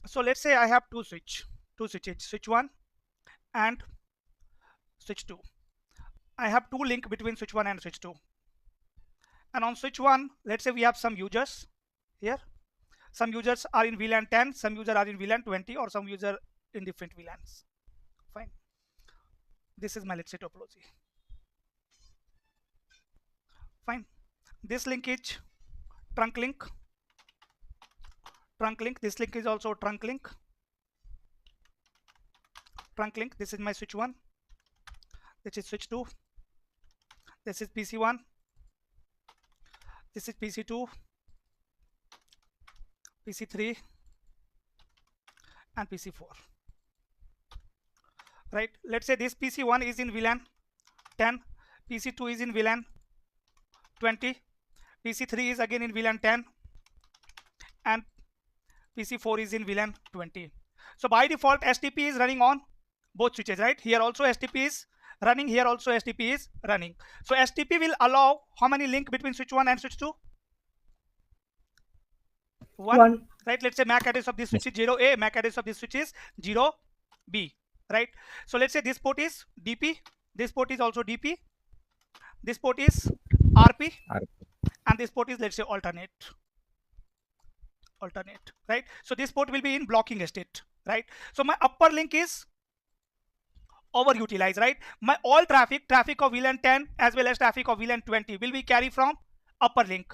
So let's say I have two switches, switch 1 and switch 2. I have two link between switch 1 and switch 2. And on switch 1, let's say we have some users here. Some users are in VLAN 10, some users are in VLAN 20, or some user in different VLANs. Fine. This is my, let's say, topology. Fine. This link is trunk link. Trunk link. This link is also trunk link. Trunk link. This is my switch 1. This is switch 2. This is PC1. This is PC2. PC3 and PC4. Right? Let's say this PC1 is in VLAN 10, PC2 is in VLAN 20, PC3 is again in VLAN 10, and PC4 is in VLAN 20. So by default, STP is running on both switches, right? Here also STP is running, here also STP is running. So STP will allow how many link between switch 1 and switch 2? One. Right? Let's say MAC address of this switch is 0A, MAC address of this switch is 0B, right? So let's say this port is DP, this port is also DP, this port is RP, and this port is, let's say, alternate, right? So this port will be in blocking state, right? So my upper link is overutilized, right? My all traffic of VLAN 10 as well as traffic of VLAN 20 will be carried from upper link,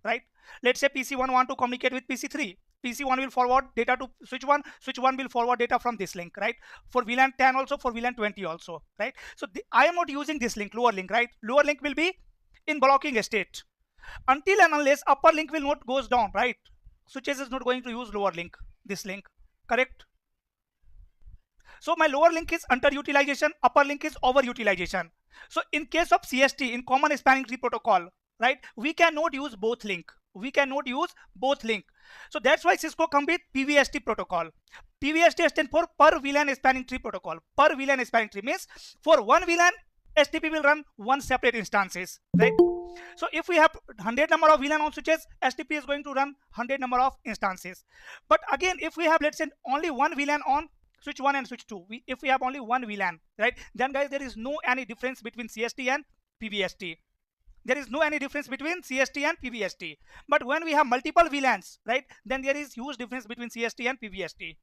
right? Let's say PC1 want to communicate with PC3. PC1 will forward data to switch 1. Switch 1 will forward data from this link, right? For VLAN 10 also, for VLAN 20 also, right? So I am not using this link, lower link, right? Lower link will be in blocking state until and unless upper link will not goes down, right? Switches is not going to use lower link, this link, correct? So my lower link is underutilization, upper link is overutilization. So in case of CST, in common spanning tree protocol, right, we cannot use both link. We cannot use both link. So that's why Cisco come with PVST protocol. PVST stands for per VLAN spanning tree protocol. Per VLAN spanning tree means for one VLAN, STP will run one separate instances, right? So if we have 100 number of VLAN on switches, STP is going to run 100 number of instances. But again, if we have, let's say, only one VLAN on switch 1 and switch 2, if we have only one VLAN, right, then guys, there is no any difference between CST and PVST. There is no any difference between CST and PVST. But when we have multiple VLANs, right, then there is huge difference between CST and PVST.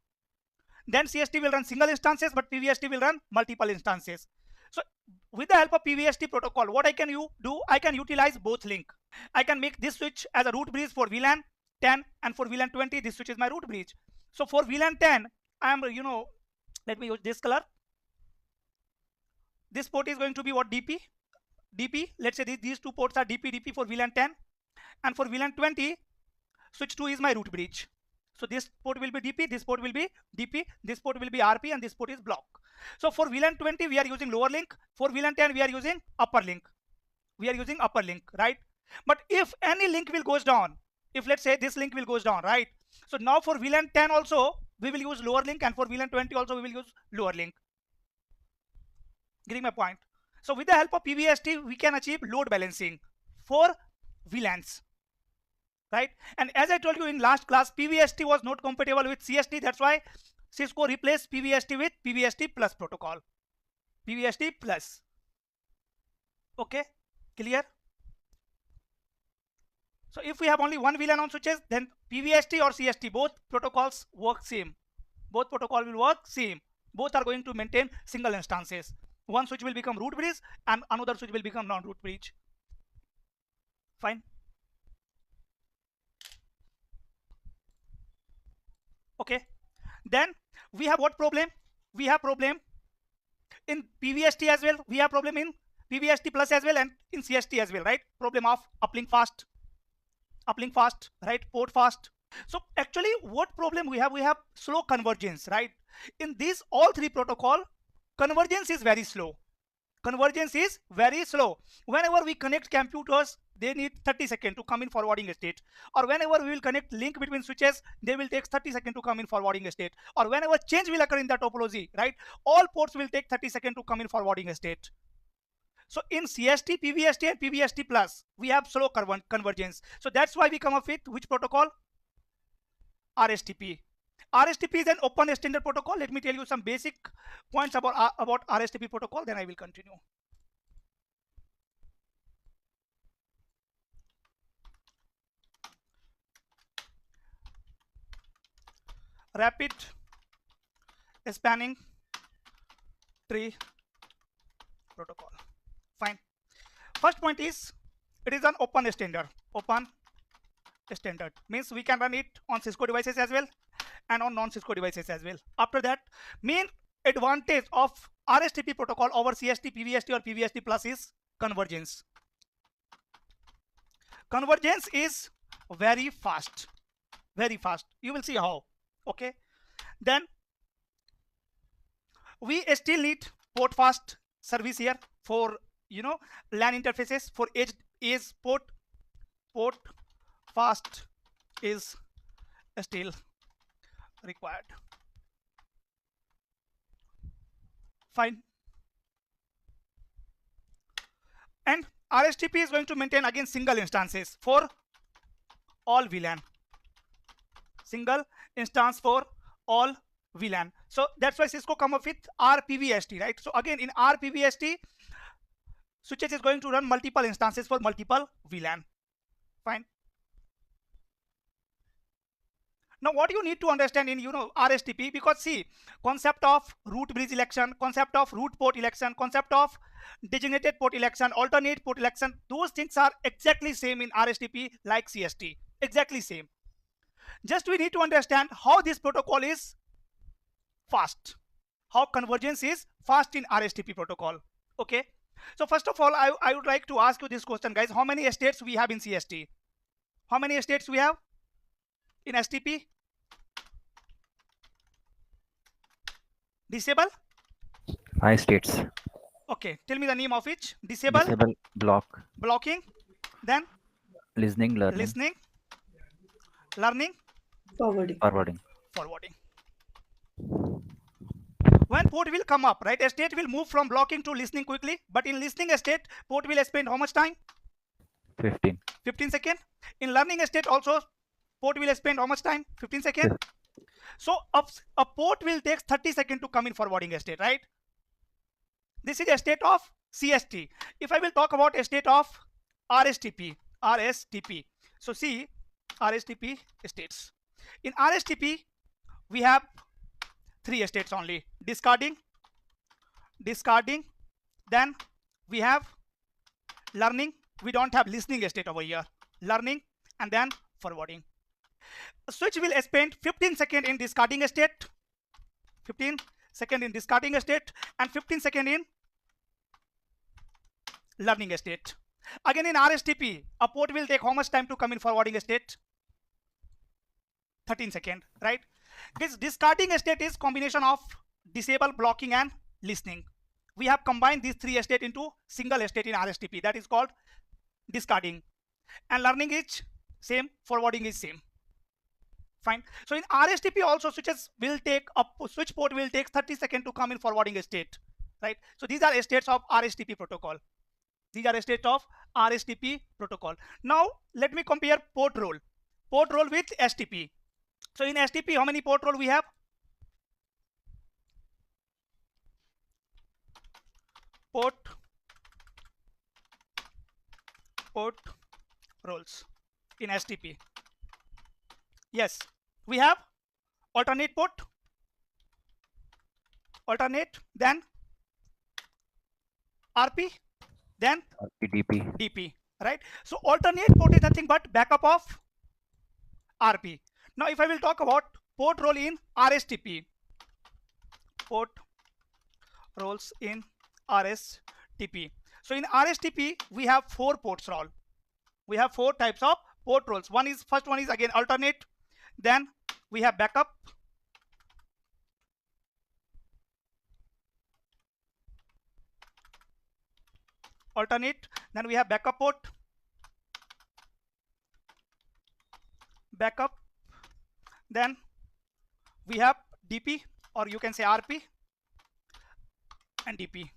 Then CST will run single instances, but PVST will run multiple instances. So with the help of PVST protocol, what I can do, I can utilize both link. I can make this switch as a root bridge for VLAN 10, and for VLAN 20, this switch is my root bridge. So for VLAN 10, I am, let me use this color. This port is going to be what? DP. Let's say these two ports are DP for VLAN 10, and for VLAN 20, switch 2 is my root bridge. So this port will be DP, this port will be DP, this port will be RP, and this port is block. So for VLAN 20, we are using lower link. For VLAN 10, we are using upper link. Right? But if any link will goes down, if let's say this link will goes down, right? So now for VLAN 10 also, we will use lower link, and for VLAN 20 also, we will use lower link. Getting my point? So with the help of PVST, we can achieve load balancing for VLANs, right? And as I told you in last class, PVST was not compatible with CST. That's why Cisco replaced PVST with PVST plus protocol. PVST plus. Okay, clear? So if we have only one VLAN on switches, then PVST or CST, both protocols work same. Both protocol will work same. Both are going to maintain single instances. One switch will become root bridge and another switch will become non-root bridge. Fine. Okay. Then we have what problem? We have problem in PVST as well. We have problem in PVST plus as well, and in CST as well, right? Problem of uplink fast, right? Port fast. So actually what problem we have? We have slow convergence, right? In these all three protocol, convergence is very slow. Whenever we connect computers, they need 30 seconds to come in forwarding state. Or whenever we will connect link between switches, they will take 30 seconds to come in forwarding state. Or whenever change will occur in the topology, right? All ports will take 30 seconds to come in forwarding state. So in CST, PVST and PVST plus, we have slow convergence. So that's why we come up with which protocol? RSTP. RSTP is an open standard protocol. Let me tell you some basic points about RSTP protocol, then I will continue. Rapid spanning tree protocol. Fine. First point is it is an open standard. Open standard means we can run it on Cisco devices as well and on non-Cisco devices as well. After that, main advantage of RSTP protocol over CST, PVST or PVST plus is convergence. Convergence is very fast, very fast. You will see how. Okay. Then we still need port fast service here for LAN interfaces. For edge port fast is still required. Fine. And RSTP is going to maintain again single instances for all VLAN. Single instance for all VLAN. So that's why Cisco come up with RPVST, right? So again in RPVST, switches is going to run multiple instances for multiple VLAN. Fine. Now what you need to understand in RSTP, because see, concept of route bridge election, concept of route port election, concept of designated port election, alternate port election, those things are exactly same in RSTP like CST, exactly same. Just we need to understand how this protocol is fast, how convergence is fast in RSTP protocol. Okay, so first of all I would like to ask you this question, guys. How many states we have in CST? How many states we have in STP? Disable? 5 states. Okay, tell me the name of each. Disable, block, blocking, then listening, learning, forwarding. When port will come up, right, a state will move from blocking to listening quickly, but in listening state port will spend how much time? 15 seconds. In learning state also port will spend how much time? 15 seconds. So a port will take 30 seconds to come in forwarding state, right? This is a state of CST. If I will talk about a state of RSTP. So see, RSTP states. In RSTP we have 3 states only: discarding, then we have learning. We don't have listening state over here. Learning and then forwarding. A switch will spend 15 seconds in discarding state, 15 seconds in discarding state, and 15 seconds in learning state. Again in RSTP, a port will take how much time to come in forwarding state? 13 seconds, right? This discarding state is combination of disable, blocking and listening. We have combined these 3 states into single state in RSTP, that is called discarding. And learning is same, forwarding is same. Fine. So in RSTP also switches will take switch port will take 30 seconds to come in forwarding state, right? So these are states of RSTP protocol. These are states of RSTP protocol. Now let me compare port role with STP. So in STP, how many port role we have? Port roles in STP. Yes, we have alternate port, then RP, then DP, right? So alternate port is nothing but backup of RP. Now if I will talk about port role in RSTP, port roles in RSTP. So in RSTP we have 4 ports role. We have 4 types of port roles. First one is again alternate, then we have backup, alternate, then we have backup port, backup, then we have DP, or you can say RP and DP.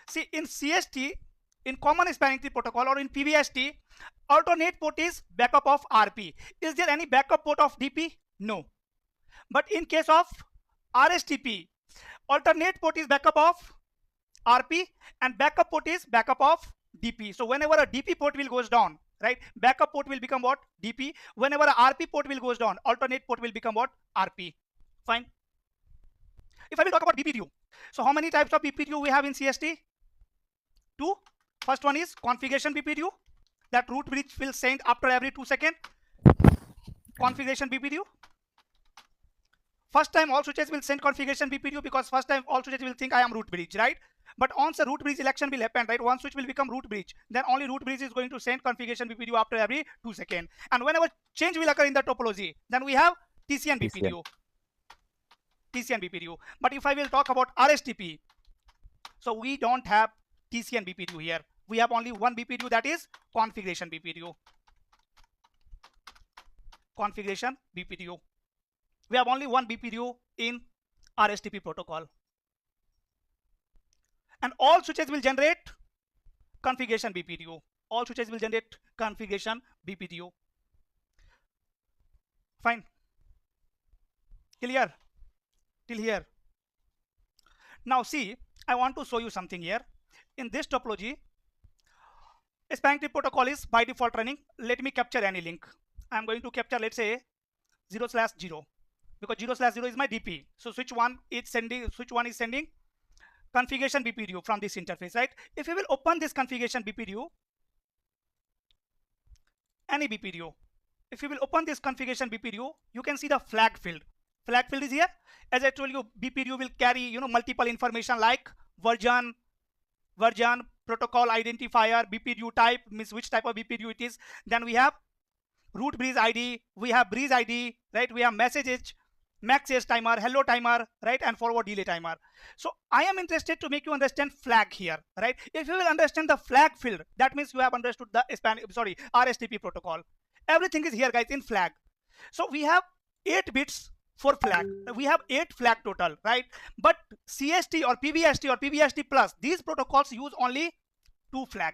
See, in CST in common spanning tree protocol or in PBST, alternate port is backup of RP. Is there any backup port of DP? No. But in case of RSTP, alternate port is backup of RP and backup port is backup of DP. So whenever a DP port will goes down, right, backup port will become what? DP. Whenever a RP port will goes down, alternate port will become what? RP. Fine. If I will talk about BPDU, so how many types of BPDU we have in CST? 2. First one is configuration BPDU, that root bridge will send after every 2 seconds. Configuration BPDU. First time all switches will send configuration BPDU because first time all switches will think I am root bridge, right? But once a root bridge election will happen, right, one switch will become root bridge, then only root bridge is going to send configuration BPDU after every 2 seconds. And whenever change will occur in the topology, then we have TCN BPDU. TCN BPDU. But if I will talk about RSTP, so we don't have TCN BPDU here. We have only one BPDU, that is configuration BPDU. Configuration BPDU. We have only one BPDU in RSTP protocol. And all switches will generate configuration BPDU. All switches will generate configuration BPDU. Fine. Clear? Till here. Now see, I want to show you something here. In this topology, spanning tree protocol is by default running. Let me capture any link. I am going to capture, let's say 0/0, because 0/0 is my DP. So switch 1 is sending configuration BPDU from this interface, right? If you will open this configuration BPDU, any BPDU, if you will open this configuration BPDU, you can see the flag field. Flag field is here. As I told you, BPDU will carry multiple information like version, protocol identifier, BPDU type, means which type of BPDU it is. Then we have root bridge ID, we have bridge ID, right? We have message, max age timer, hello timer, right? And forward delay timer. So I am interested to make you understand flag here, right? If you will understand the flag field, that means you have understood the RSTP protocol. Everything is here, guys, in flag. So we have 8 bits for flag. We have 8 flag total, right? But CST or PBST plus, these protocols use only 2 flag.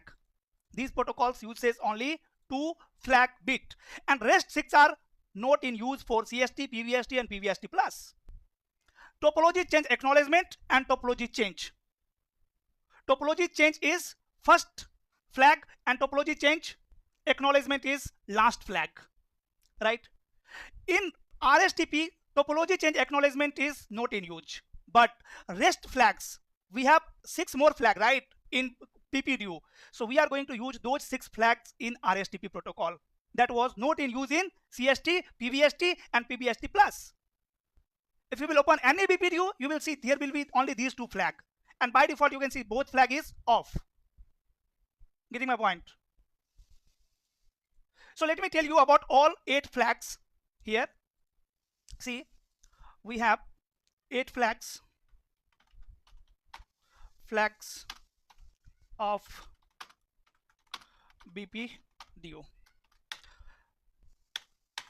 These protocols uses only 2 flag bit, and rest 6 are not in use for CST, PBST and PBST plus. Topology change acknowledgement and topology change. Topology change is first flag and topology change acknowledgement is last flag, right? In RSTP, topology change acknowledgement is not in use, but rest flags, we have 6 more flag, right, in PPDU. So we are going to use those 6 flags in RSTP protocol that was not in use in CST, PBST and PBST plus. If you will open any BPDU, you will see there will be only these 2 flag, and by default you can see both flag is off. Getting my point? So let me tell you about all 8 flags here. See, we have 8 flags of BPDU.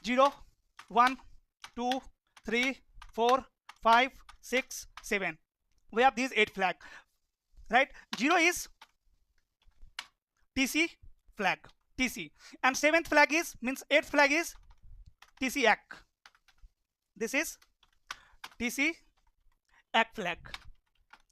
0, 1, 2, 3, 4, 5, 6, 7. We have these 8 flag, right? 0 is TC flag, TC, and 7th flag is, means 8th flag is TC ACK. This is TC ACK flag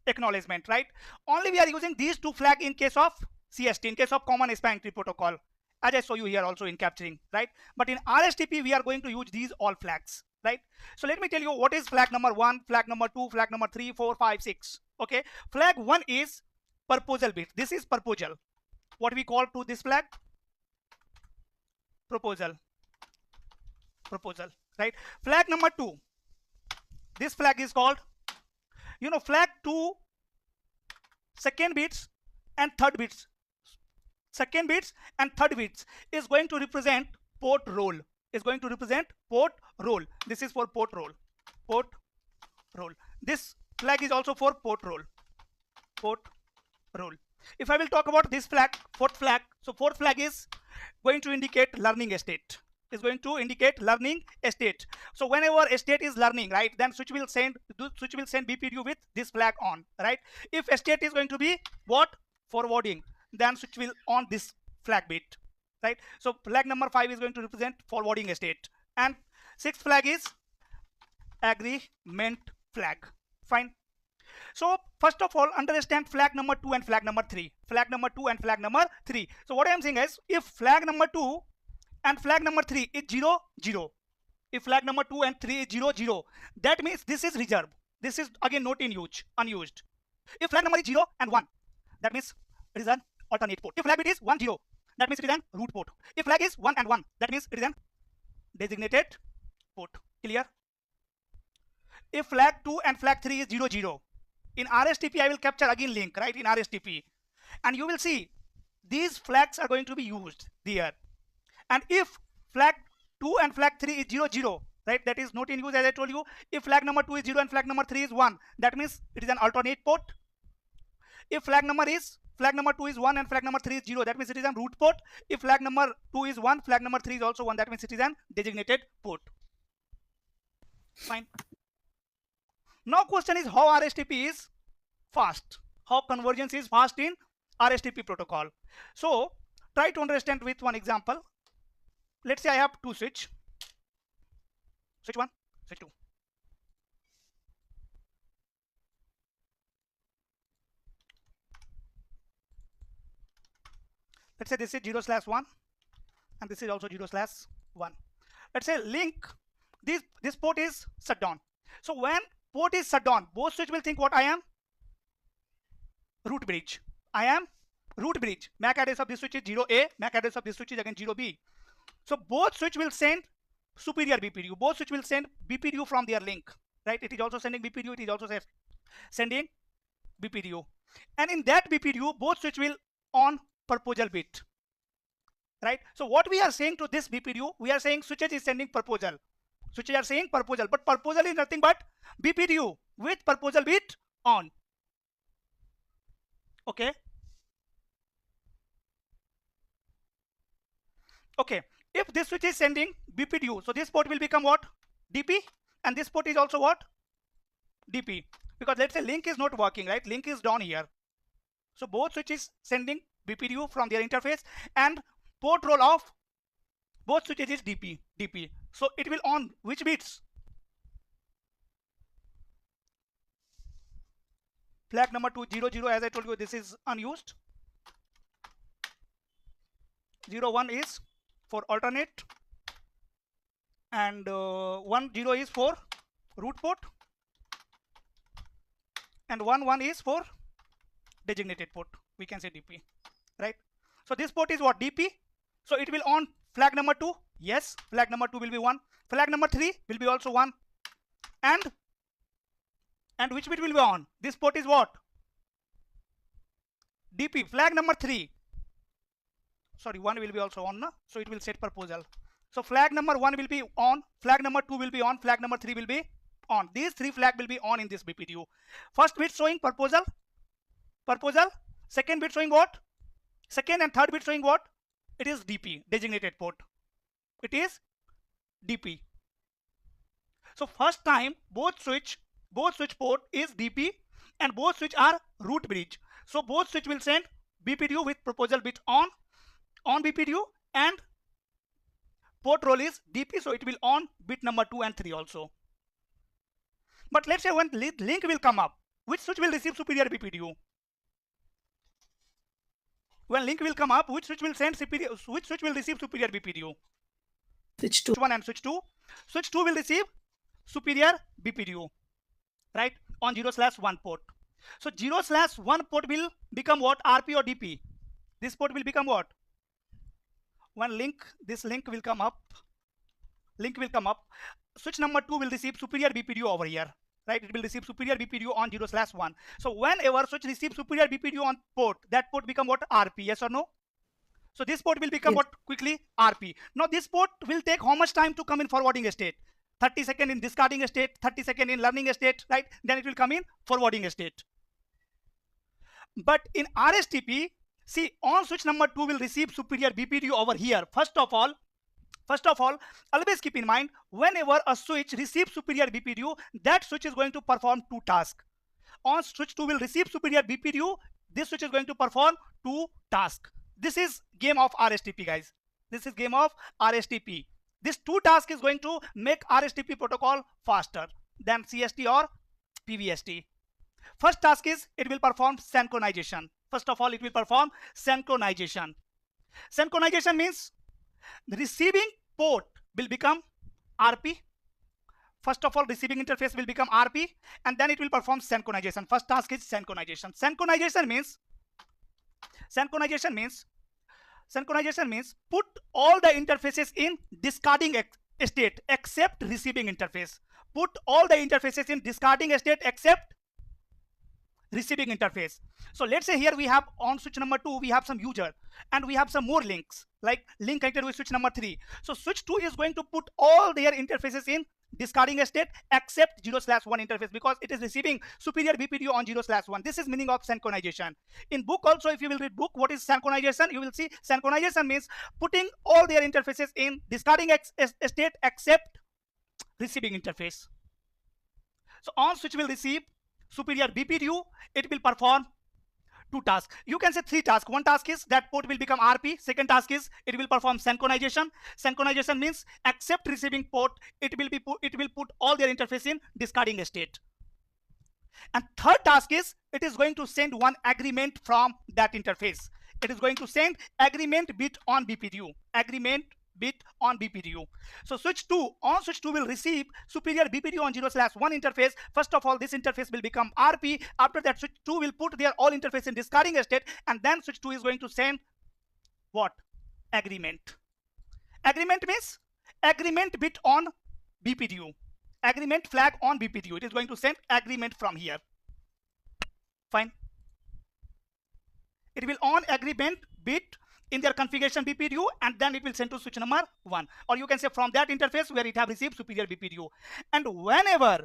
acknowledgement, right? Only we are using these 2 flag in case of CST, in case of common spanning tree protocol, as I show you here also in capturing, right? But in RSTP we are going to use these all flags, right? So let me tell you what is flag number 1, flag number 2, flag number 3, 4, 5, 6. Okay, flag 1 is proposal bit. This is proposal. What we call to this flag? Proposal, right? Flag number 2, this flag is called, flag 2, second bits and third bits. Second bits and third bits is going to represent port role. Is going to represent port role. This is for port role. Port role. This flag is also for port role. Port role. If I will talk about this flag, 4th flag. So 4th flag is going to indicate learning state. Is going to indicate learning state. So whenever a state is learning, right, then switch will send BPDU with this flag on, right? If a state is going to be what? Forwarding. then switch will on this flag bit, right? So flag number 5 is going to represent forwarding state, and 6th flag is agreement flag. Fine. So first of all, understand flag number 2 and flag number 3. Flag number 2 and flag number 3. So what I am saying is, if flag number 2 and flag number 3 is 0, 0. If flag number 2 and 3 is 0, 0, that means this is reserve. This is again not in use, unused. If flag number is 0 and 1, that means it is an alternate port. If flag bit is 1, 0, that means it is an root port. If flag is 1 and 1, that means it is an designated port. Clear? If flag 2 and flag 3 is 0, 0, in RSTP I will capture again link, right, in RSTP, and you will see these flags are going to be used there. And if flag 2 and flag 3 is 0, 0, right, that is not in use, as I told you. If flag number 2 is 0 and flag number 3 is 1, that means it is an alternate port. If flag number 2 is 1 and flag number 3 is 0, that means it is a root port. If flag number 2 is 1, flag number 3 is also 1, that means it is an designated port. Fine. Now question is how RSTP is fast, how convergence is fast in RSTP protocol. So try to understand with one example. Let's say I have two switch 1, switch 2. Let's say this is 0/1 and this is also 0/1. Let's say link, this port is shut down. So when port is shut down, both switch will think what I am? Root bridge. I am root bridge. MAC address of this switch is 0A, MAC address of this switch is again 0B. So both switch will send superior BPDU. Both switch will send BPDU from their link, right? It is also sending BPDU, it is also sending BPDU. And in that BPDU, both switch will on proposal bit, right? So what we are saying to this BPDU, we are saying switches is sending proposal. Switches are saying proposal, but proposal is nothing but BPDU with proposal bit on. Okay. Okay. If this switch is sending BPDU, so this port will become what? DP, and this port is also what? DP. Because let's say link is not working, right? Link is down here. So both switches sending BPDU from their interface, and port role of both switches is DP. So it will on which bits? Flag number 2, 0, 0, as I told you, this is unused. 0, 1 is for alternate, and 1, 0 is for root port, and 1, 1 is for designated port. We can say DP, right? So this port is what? DP. So it will on flag number 2. Yes, flag number 2 will be 1. Flag number 3 will be also 1. And which bit will be on? This port is what? DP. Flag number 3. Sorry, 1 will be also on, no? So it will set proposal. So flag number 1 will be on, flag number 2 will be on, flag number 3 will be on. These 3 flags will be on in this BPDU. First bit showing proposal. Second bit showing what? Second and third bit showing what? It is DP, designated port. It is DP. So first time both switch port is DP, and both switch are root bridge. So both switch will send BPDU with proposal bit on BPDU, and port role is DP, so it will on bit number 2 and 3 also. But let's say when link will come up, which switch will receive superior BPDU? When link will come up, which switch will send superior? Which switch will receive superior BPDU? Switch 2. Switch 1 and switch 2. Switch 2 will receive superior BPDU, right, on 0/1 port. So 0/1 port will become what? RP or DP? This port will become what? When this link will come up, switch number 2 will receive superior BPDU over here, right? It will receive superior BPDU on 0/1. So whenever switch receives superior BPDU on port, that port become what? RP, yes or no? So this port will become what? Quickly RP. Now this port will take how much time to come in forwarding state? 30 seconds in discarding state, 30 seconds in learning state, right? Then it will come in forwarding state. But in RSTP, see, on switch number 2 will receive superior BPDU over here. First of all, always keep in mind, whenever a switch receives superior BPDU, that switch is going to perform two tasks. On switch 2 will receive superior BPDU, this switch is going to perform 2 tasks. This is game of RSTP, guys. This is game of RSTP. This 2 task is going to make RSTP protocol faster than CST or PVST. First task is it will perform synchronization. First of all, it will perform synchronization. Synchronization means the receiving port will become RP. First of all, receiving interface will become RP, and then it will perform synchronization. First task is synchronization. Synchronization means put all the interfaces in discarding state except receiving interface. Put all the interfaces in discarding state except receiving interface. So let's say here we have on switch number 2 we have some user and we have some more links, like link connected with switch number 3. So switch 2 is going to put all their interfaces in discarding state except 0/1 interface, because it is receiving superior BPDU on 0/1. This is meaning of synchronization. In book also, if you will read book what is synchronization, you will see synchronization means putting all their interfaces in discarding state except receiving interface. So on switch will receive superior BPDU, it will perform 2 tasks. You can say 3 tasks. One task is that port will become RP. Second task is it will perform synchronization. Synchronization means except receiving port, it will put all their interface in discarding state. And third task is it is going to send one agreement from that interface. It is going to send agreement bit on BPDU. Agreement bit on BPDU. So switch 2 will receive superior BPDU on 0/1 interface. First of all, this interface will become RP. After that, switch 2 will put their all interface in discarding state, and then switch 2 is going to send what? Agreement. Agreement means agreement bit on BPDU. Agreement flag on BPDU. It is going to send agreement from here. Fine. It will on agreement bit in their configuration BPDU, and then it will send to switch number 1, or you can say from that interface where it have received superior BPDU. And whenever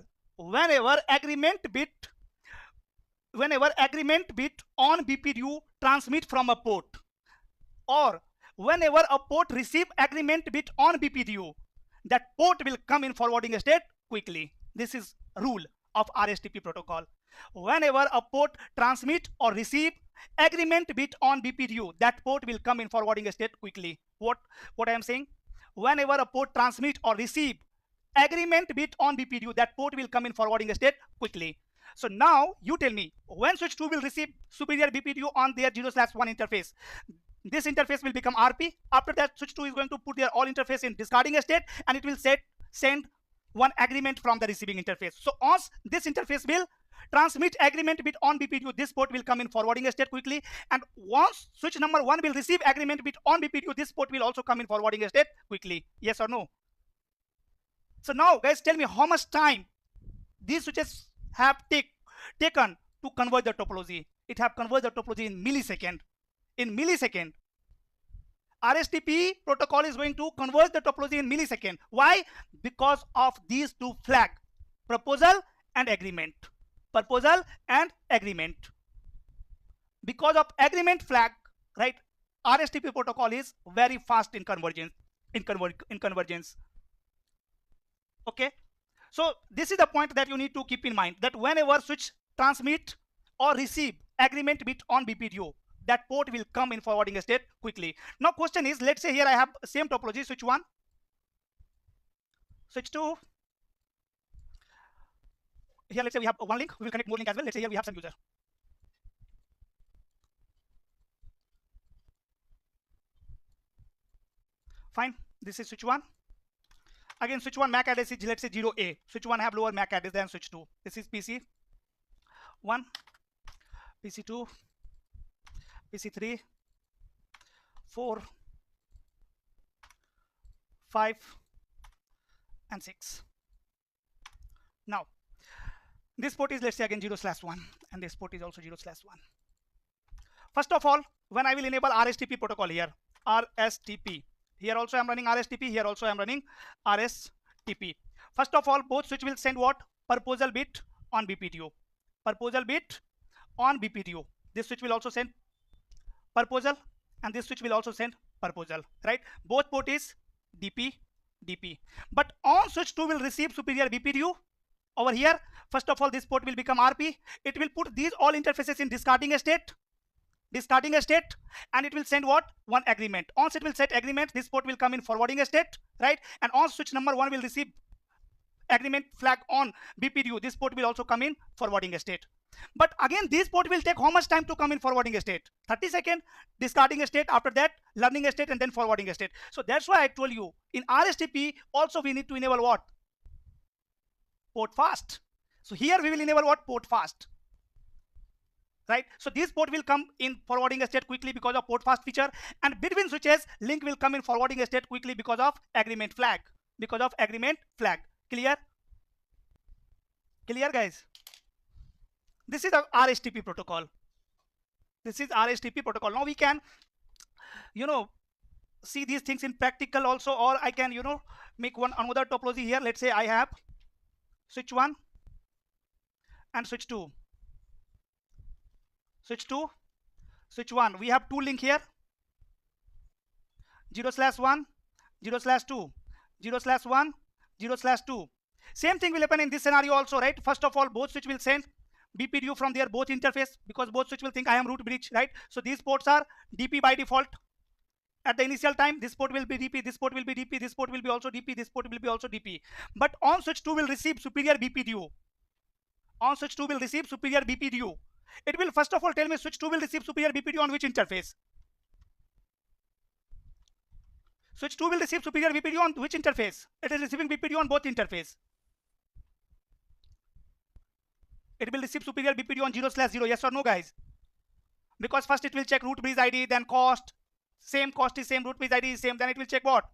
agreement bit on BPDU transmit from a port, or whenever a port receive agreement bit on BPDU, that port will come in forwarding state quickly. This is rule of RSTP protocol. Whenever a port transmit or receive agreement bit on BPDU, that port will come in forwarding state quickly. What I am saying? Whenever a port transmit or receive agreement bit on BPDU, that port will come in forwarding state quickly. So now you tell me, when switch 2 will receive superior BPDU on their 0/1 interface, this interface will become RP. After that, switch 2 is going to put their all interface in discarding state, and it will send one agreement from the receiving interface. So once this interface will transmit agreement bit on BPDU, this port will come in forwarding state quickly, and once switch number 1 will receive agreement bit on BPDU, this port will also come in forwarding state quickly. Yes or no? So now guys, tell me how much time these switches have taken to convert the topology. It have converted the topology in millisecond. In millisecond. RSTP protocol is going to convert the topology in millisecond. Why? Because of these 2 flags, proposal and agreement. Proposal and agreement. Because of agreement flag, right? RSTP protocol is very fast in convergence. Okay. So this is the point that you need to keep in mind, that whenever switch transmit or receive agreement bit on BPDU, that port will come in forwarding state quickly. Now question is, let's say here I have same topology, switch 1, switch 2. Here let's say we have one link, we will connect more link as well. Let's say here we have some user. Fine, this is switch 1. Again, switch 1 MAC address is, let's say 0A. Switch 1 have lower MAC address than switch 2. This is PC 1, PC 2, PC 3, 4, 5, and 6. Now, this port is, let's say again 0/1, and this port is also 0/1. First of all, when I will enable RSTP protocol here, RSTP. Here also I am running RSTP, here also I am running RSTP. First of all, both switch will send what? Proposal bit on BPDU. Proposal bit on BPDU. This switch will also send proposal, and this switch will also send proposal, right? Both port is DP, DP. But on switch 2 will receive superior BPDU. Over here, first of all, this port will become RP. It will put these all interfaces in discarding state. discarding a state, and it will send what? One agreement. Once it will set agreement, this port will come in forwarding a state, right? And on switch number 1 will receive agreement flag on BPDU. This port will also come in forwarding a state. But again, this port will take how much time to come in forwarding a state? 30 seconds, discarding a state, after that learning a state, and then forwarding a state. So that's why I told you in RSTP also we need to enable what? Port fast. So here we will enable what? Port fast. Right? So this port will come in forwarding a state quickly because of port fast feature, and between switches link will come in forwarding a state quickly because of agreement flag. Because of agreement flag. Clear? Clear, guys? This is the RSTP protocol. This is RSTP protocol. Now we can, see these things in practical also, or I can, make another topology here. Let's say I have switch 1 and switch 2. Switch 2, switch 1. We have two link here. 0/1, 0/2, 0/1, 0/2. Same thing will happen in this scenario also, right? First of all, both switch will send BPDU from their both interface, because both switch will think I am root bridge, right? So these ports are DP by default. At the initial time, this port will be DP, this port will be DP, this port will be also DP, this port will be also DP. But on switch 2 will receive superior BPDU. On switch 2 will receive superior BPDU. It will first of all tell me switch 2 will receive superior BPDU on which interface? Switch 2 will receive superior BPDU on which interface? It is receiving BPDU on both interface. It will receive superior BPDU on 0/0. Yes or no, guys? Because first it will check root bridge ID, then cost. Same cost is same, root bridge ID is same. Then it will check what?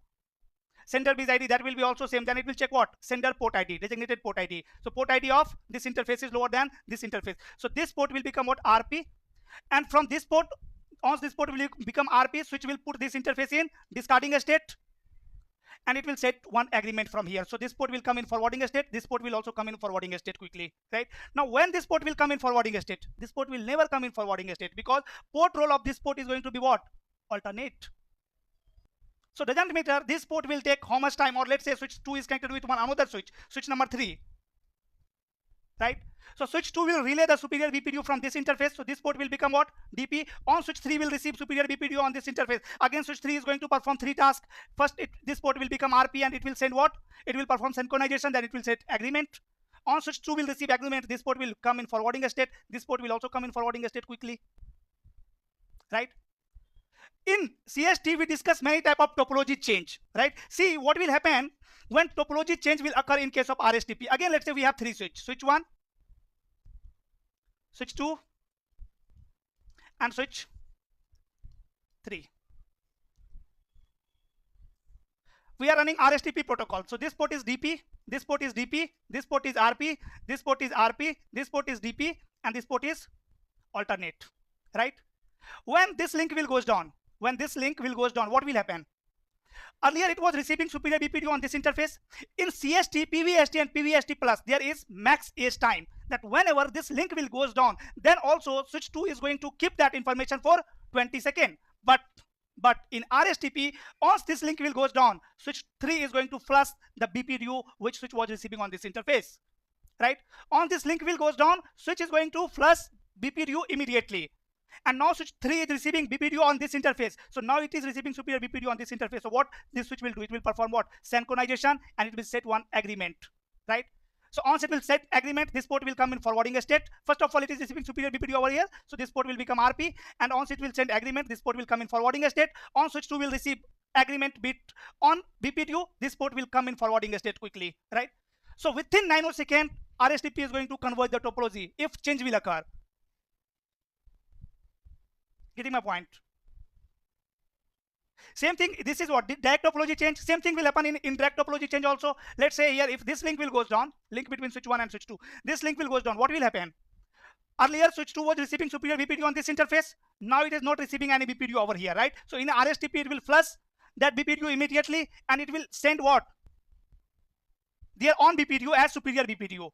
Sender bridge ID, that will be also same. Then it will check what? Sender port ID, designated port ID. So port ID of this interface is lower than this interface. So this port will become what? RP. And from this port, once this port will become RP, switch will put this interface in discarding a state, and it will set one agreement from here. So this port will come in forwarding a state. This port will also come in forwarding a state quickly, right? Now when this port will come in forwarding a state, this port will never come in forwarding a state, because port role of this port is going to be what? Alternate. So doesn't matter this port will take how much time, or let's say switch 2 is connected with another switch, switch number 3, right? So switch 2 will relay the superior BPDU from this interface. So this port will become what? DP. On switch 3 will receive superior BPDU on this interface. Again, switch 3 is going to perform 3 tasks. First, this port will become RP, and it will send what? It will perform synchronization, then it will set agreement. On switch 2 will receive agreement. This port will come in forwarding a state. This port will also come in forwarding a state quickly, right? In CST, we discuss many type of topology change, right? See what will happen when topology change will occur in case of RSTP. Again, let's say we have 3 switch. Switch 1, switch 2, and switch 3. We are running RSTP protocol. So this port is DP, this port is DP, this port is RP, this port is RP, this port is DP, and this port is alternate, right? When this link will goes down, what will happen? Earlier it was receiving superior BPDU on this interface. In CST, PVST, and PVST plus, there is max age time, that whenever this link will goes down, then also switch 2 is going to keep that information for 20 seconds. But in RSTP, once this link will goes down, switch 3 is going to flush the BPDU which switch was receiving on this interface, right? On this link will goes down, switch is going to flush BPDU immediately. And now switch 3 is receiving BPDU on this interface. So now it is receiving superior BPDU on this interface. So what this switch will do? It will perform what? Synchronization, and it will set one agreement, right? So once it will set agreement, this port will come in forwarding a state. First of all, it is receiving superior BPDU over here. So this port will become RP. And once it will send agreement, this port will come in forwarding a state. On switch 2 will receive agreement bit on BPDU. This port will come in forwarding a state quickly, right? So within 9 seconds, RSTP is going to converge the topology if change will occur. Getting my point? Same thing, this is what? Direct topology change. Same thing will happen in indirect topology change also. Let's say here, if this link will goes down, link between switch 1 and switch 2, this link will goes down, what will happen? Earlier, switch 2 was receiving superior BPDU on this interface. Now it is not receiving any BPDU over here, right? So in RSTP, it will flush that BPDU immediately, and it will send what? Their own BPDU as superior BPDU.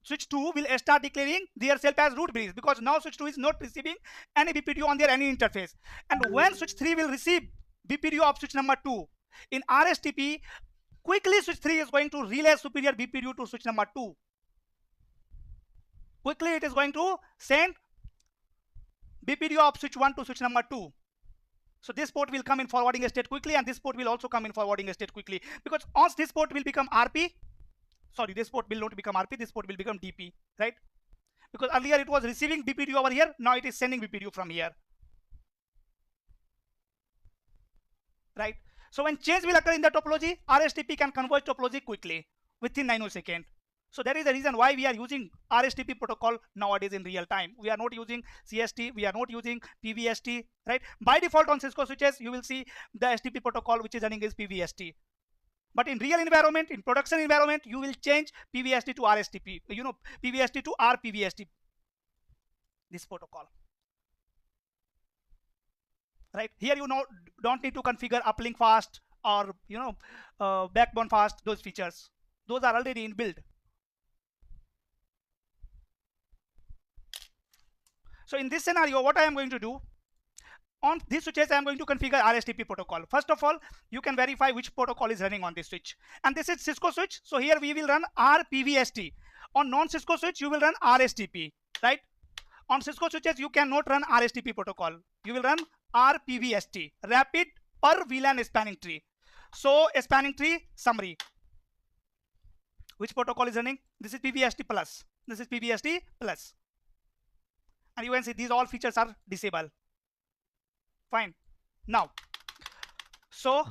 Switch 2 will start declaring their self as root bridge, because now switch 2 is not receiving any BPDU on their any interface. And when switch 3 will receive BPDU of switch number 2, in RSTP, quickly switch 3 is going to relay superior BPDU to switch number 2. Quickly it is going to send BPDU of switch 1 to switch number 2. So this port will come in forwarding state quickly, and this port will also come in forwarding state quickly, because once this port will become RP, sorry, this port will not become RP, this port will become DP, right? Because earlier it was receiving BPDU over here, now it is sending BPDU from here, right? So when change will occur in the topology, RSTP can converge topology quickly within nanoseconds. So that is the reason why we are using RSTP protocol nowadays in real time. We are not using CST, we are not using PVST, right? By default on Cisco switches, you will see the STP protocol which is running is PVST. But in real environment, in production environment, you will change PVST to RSTP, PVST to RPVST, this protocol. Right here, don't need to configure uplink fast or backbone fast. Those features, those are already inbuilt. So in this scenario, what I am going to do on these switches, I am going to configure RSTP protocol. First of all, you can verify which protocol is running on this switch, and this is Cisco switch. So here we will run RPVST. On non-Cisco switch, you will run RSTP, right? On Cisco switches, you cannot run RSTP protocol. You will run RPVST, rapid per VLAN spanning tree. So spanning tree summary. Which protocol is running? This is PVST plus. This is PVST plus. And you can see these all features are disabled. Fine. Now, so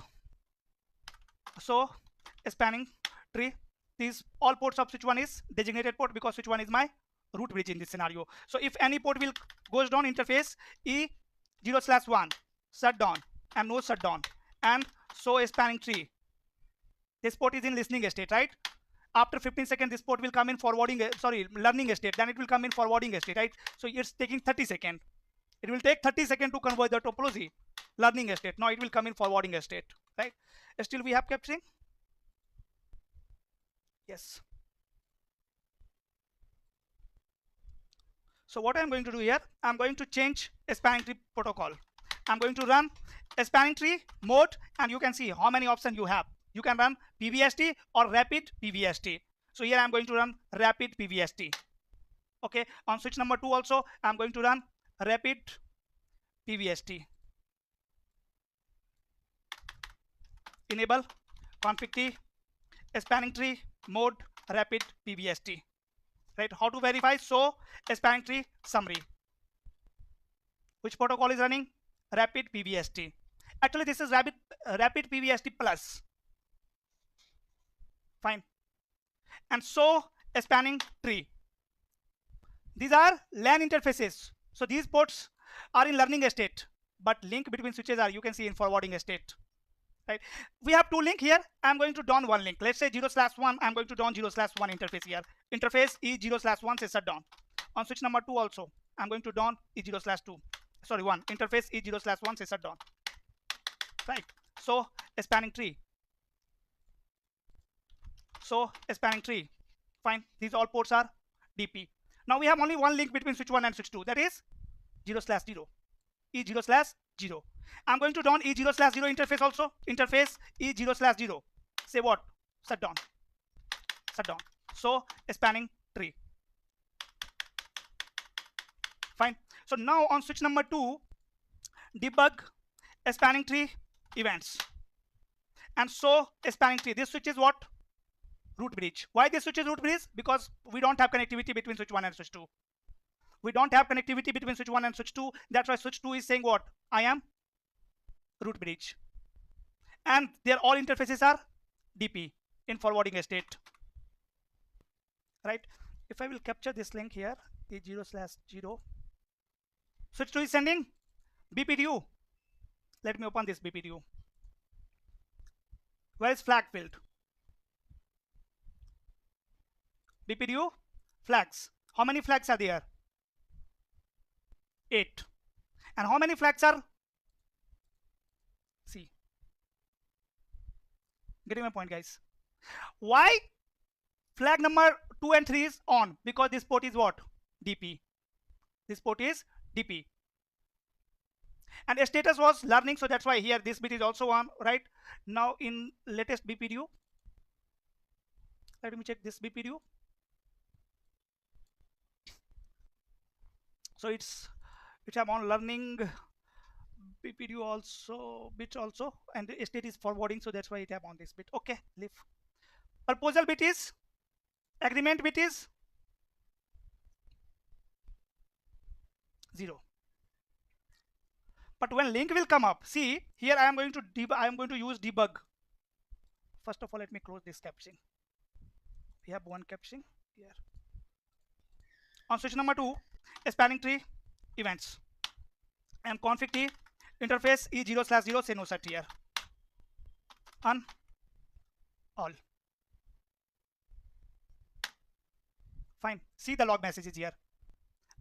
spanning tree. These all ports of switch 1 is designated port because switch 1 is my root bridge in this scenario. So if any port will goes down, interface E0/1 shutdown and no shutdown, and so spanning tree. This port is in listening state, right? After 15 seconds, this port will come in learning state. Then it will come in forwarding state, right? So it's taking 30 seconds. It will take 30 seconds to convert the topology. Learning state. Now it will come in forwarding state, right? Still we have capturing. Yes. So what I'm going to do here, I'm going to change a spanning tree protocol. I'm going to run a spanning tree mode, and you can see how many options you have. You can run PVST or rapid PVST. So here I'm going to run rapid PVST. Okay, on switch number 2 also I'm going to run rapid PVST. Enable config T, spanning tree mode rapid PVST. Right? How to verify? So spanning tree summary. Which protocol is running? Rapid PVST. Actually, this is rapid PVST plus. Fine. And so spanning tree. These are LAN interfaces. So these ports are in learning state, but link between switches are, you can see, in forwarding state. Right? We have 2 links here. I'm going to down 1 link. Let's say 0/1. I'm going to down 0/1 interface here. Interface E0/1 says shutdown. On switch number 2 also, I'm going to down E0/2. Sorry, 1. Interface E0/1 says shutdown. Right. So spanning tree. So spanning tree. Fine. These all ports are DP. Now we have only 1 link between switch 1 and switch 2. That is 0/0. E0/0. I'm going to down E0/0 interface also. Interface E0/0. Say what? Shutdown. Shutdown. So spanning tree. Fine. So now on switch number 2, debug spanning tree events. And so spanning tree. This switch is what? Root bridge. Why this switch is root bridge? Because we don't have connectivity between switch 1 and switch 2. We don't have connectivity between switch 1 and switch 2. That's why switch 2 is saying what? I am root bridge. And their all interfaces are DP in forwarding state. Right? If I will capture this link here, E0/0. Switch 2 is sending BPDU. Let me open this BPDU. Where is flag field? BPDU flags. How many flags are there? 8. And how many flags are? See. Getting my point, guys? Why flag number 2 and 3 is on? Because this port is what? DP. This port is DP. And a status was learning, so that's why here this bit is also on, right? Now in latest BPDU, let me check this BPDU. So it's which I'm on learning BPDU also bit also, and the state is forwarding, so that's why it have on this bit. Okay, leave. Proposal bit is, agreement bit is 0. But when link will come up, see here I am going to use debug. First of all, let me close this caption. We have one caption here. On switch number 2, spanning tree events and config t interface e0/0, say no set here. On all. Fine. See the log messages here.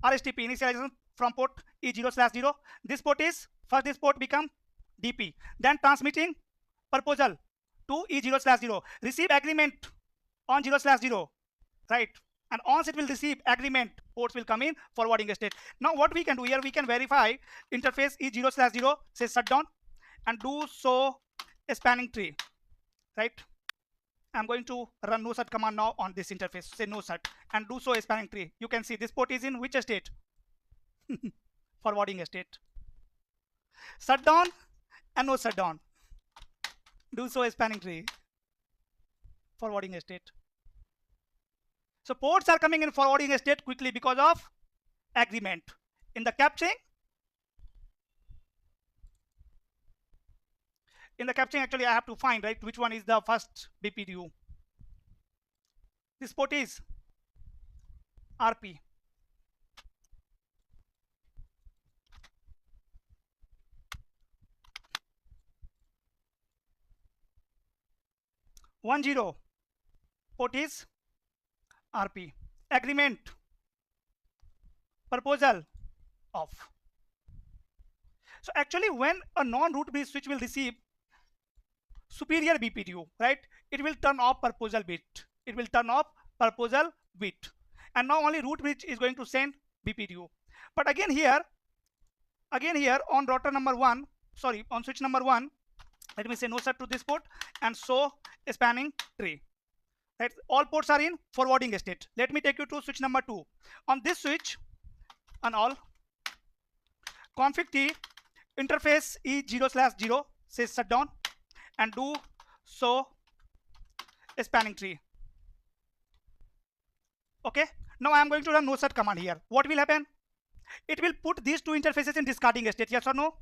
RSTP initialization from port E0/0. This port is, first this port become DP. Then transmitting proposal to E0/0. Receive agreement on 0/0. Right. And once it will receive agreement, ports will come in forwarding state. Now what we can do here, we can verify interface E0/0, say shutdown, and do so spanning tree. Right. I'm going to run no set command now on this interface, say no set, and do so a spanning tree. You can see this port is in which state? Forwarding state. Shutdown and no shutdown. Do so a spanning tree. Forwarding state. So ports are coming in forwarding state quickly because of agreement. In the capturing, actually I have to find, right, which one is the first BPDU. This port is RP. One zero port is RP. Agreement proposal off. So actually when a non-root bridge switch will receive superior BPDU, right, it will turn off proposal bit. It will turn off proposal bit, and now only root bridge is going to send BPDU. But again here on router number 1, sorry, on switch number 1, let me say no set to this port and so spanning tree. Right, all ports are in forwarding state. Let me take you to switch number 2. On this switch, on all, config t interface E0/0, say shutdown, and do so spanning tree. Okay, now I am going to run no set command here. What will happen? It will put these two interfaces in discarding state, yes or no?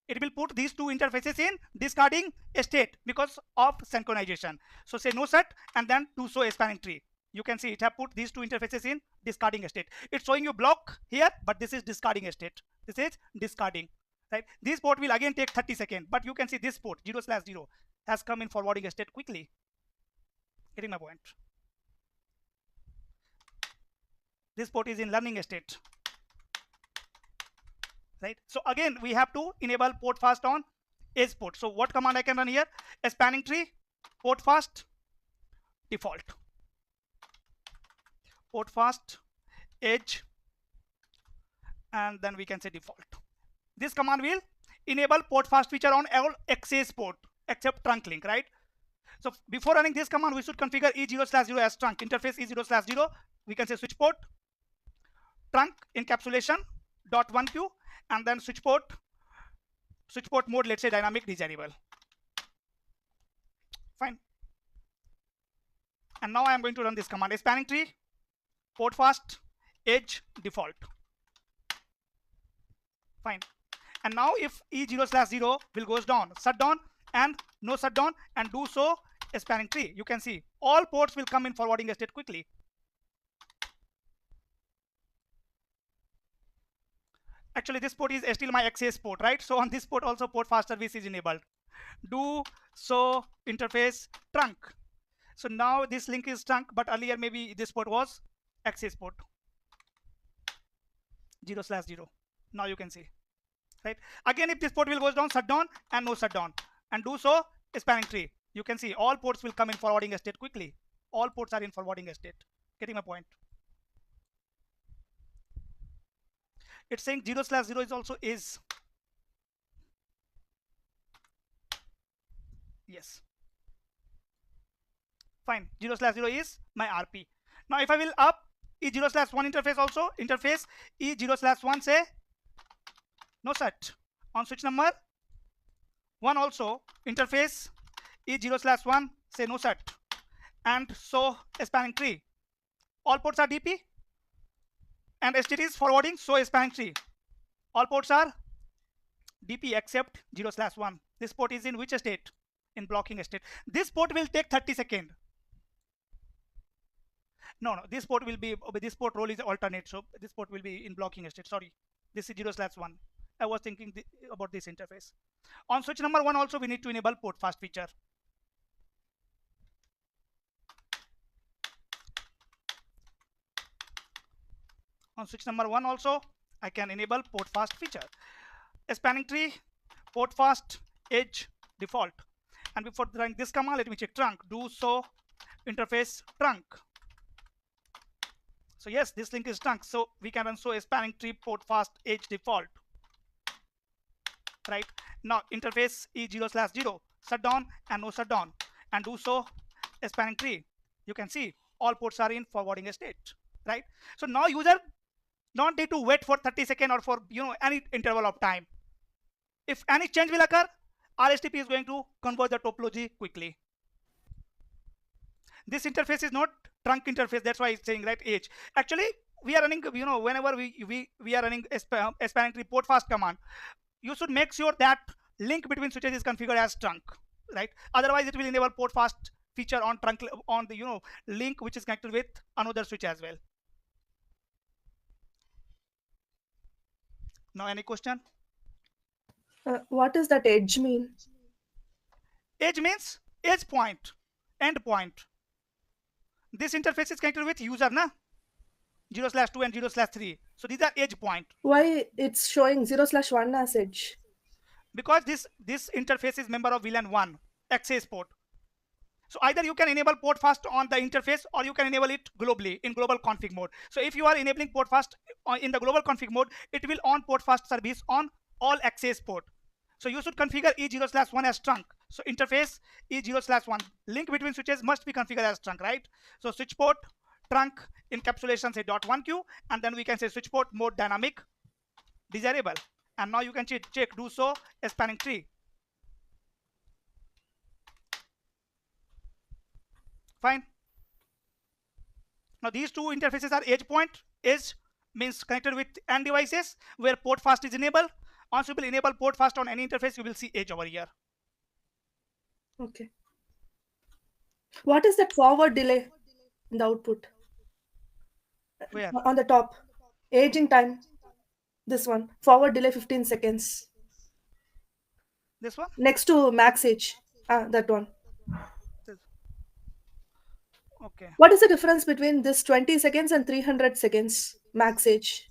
It will put these two interfaces in discarding state because of synchronization. So say no set and then do so a spanning tree. You can see it have put these two interfaces in discarding state. It's showing you block here, but this is discarding state. This is discarding, right? This port will again take 30 seconds, but you can see this port 0/0 has come in forwarding state quickly. Getting my point? This port is in learning state. Right, so again we have to enable port fast on edge port. So what command I can run here? A spanning tree, port fast, default, port fast, edge, and then we can say default. This command will enable port fast feature on all access port except trunk link, right? So before running this command, we should configure E0/0 as trunk. Interface E0/0, we can say switch port, trunk encapsulation .1q, and then switch port mode, let's say dynamic desirable. Fine. And now I am going to run this command, a spanning tree, port fast, edge, default. Fine. And now if E0/0 will goes down, shutdown and no shutdown, and do so a spanning tree, you can see all ports will come in forwarding state quickly. Actually this port is still my access port, right? So on this port also port fast service is enabled. Do so interface trunk. So now this link is trunk, but earlier maybe this port was access port 0/0. Now you can see, right? Again if this port will goes down, shutdown and no shutdown, and do so spanning tree, you can see all ports will come in forwarding state quickly. All ports are in forwarding state. Getting my point? It's saying 0/0 is also is. Yes. Fine. 0/0 is my RP. Now if I will up E0/1 interface also. Interface E0/1 say no set. On switch number 1 also interface E0/1 say no set. And so a spanning tree. All ports are DP and STT is forwarding, so a spanning tree. All ports are DP except 0/1. This port is in which state? In blocking state. This port will take 30 seconds. No, this port will be, this port role is alternate, so this port will be in blocking state. Sorry, this is 0/1. I was thinking about this interface. On switch number 1 also we need to enable port fast feature. On switch number 1 also I can enable port fast feature. A spanning tree, port fast, edge, default. And before running this command, let me check trunk. Do so interface trunk. So yes, this link is trunk. So we can run so a spanning tree, port fast, edge, default. Right now interface E0/0 shutdown and no shutdown, and do so a spanning tree. You can see all ports are in forwarding state. Right. So now user don't need to wait for 30 seconds or for any interval of time. If any change will occur, RSTP is going to convert the topology quickly. This interface is not trunk interface, that's why it's saying right edge. Actually we are running, whenever we are running a spanning tree port fast command, you should make sure that link between switches is configured as trunk, right? Otherwise it will enable port fast feature on trunk, on the link which is connected with another switch as well. Now any question? What does that edge mean? Edge means edge point, end point. This interface is connected with user, na? 0/2 and 0/3. So these are edge point. Why it's showing 0/1 as edge? Because this interface is member of VLAN 1 access port. So either you can enable port fast on the interface or you can enable it globally in global config mode. So if you are enabling port fast in the global config mode, it will on port fast service on all access port. So you should configure E0/1 as trunk. So interface E0/1. Link between switches must be configured as trunk, right? So switch port trunk encapsulation say .1q, and then we can say switch port mode dynamic desirable. And now you can check do so a spanning tree. Fine. Now these two interfaces are edge point. Edge means connected with end devices where port fast is enabled. Once you will enable port fast on any interface, you will see edge over here. Okay. What is that forward delay in the output? Where? On the top. Aging time. This one. Forward delay 15 seconds. This one? Next to max age. That one. Okay. What is the difference between this 20 seconds and 300 seconds max age?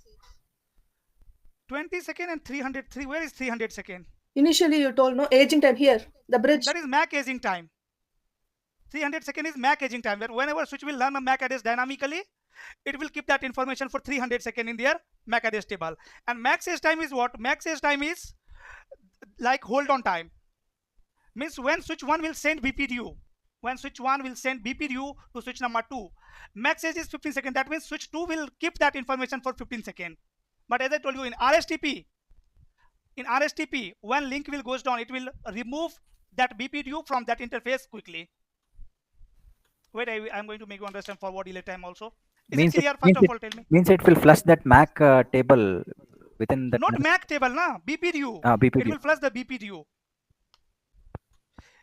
20 seconds and 303. Where is 300 seconds? Initially you told no aging time here. The bridge. That is MAC aging time. 300 seconds is MAC aging time, where whenever switch will learn a MAC address dynamically, it will keep that information for 300 seconds in their MAC address table. And max age time is what? Max age time is like hold on time. Means when switch 1 will send BPDU. When switch 1 will send BPDU to switch number 2. Max age is 15 seconds. That means switch 2 will keep that information for 15 seconds. But as I told you, in RSTP, when link will goes down, it will remove that BPDU from that interface quickly. Wait, I'm going to make you understand forward delay time also. Is it clear? First of all, tell me. Means it will flush that MAC table within the. Not MAC table, na? BPDU. BPDU. It will flush the BPDU.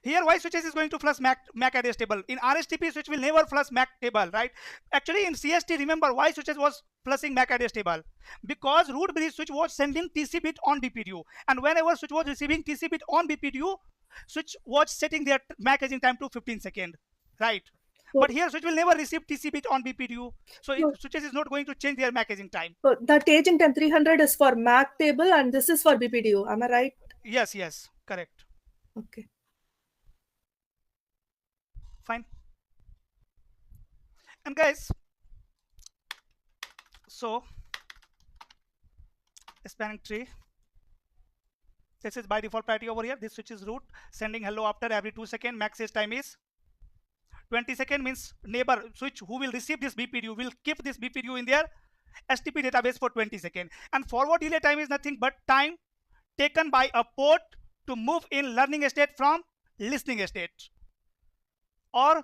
Here, why switches is going to flush MAC address table? In RSTP, switch will never flush MAC table, right? Actually, in CST, remember why switches was flushing MAC address table? Because root bridge switch was sending TC bit on BPDU, and whenever switch was receiving TC bit on BPDU, switch was setting their MAC aging time to 15 seconds, right? So, but here switch will never receive TC bit on BPDU, so switches is not going to change their MAC aging time. So that aging time 300 is for MAC table and this is for BPDU. Am I right? Yes, correct. Okay. Fine. And guys, so spanning tree. This is by default priority over here. This switch is root, sending hello after every 2 seconds. Max age time is 20 second means neighbor switch who will receive this BPDU will keep this BPDU in their STP database for 20 seconds. And forward delay time is nothing but time taken by a port to move in learning state from listening state, or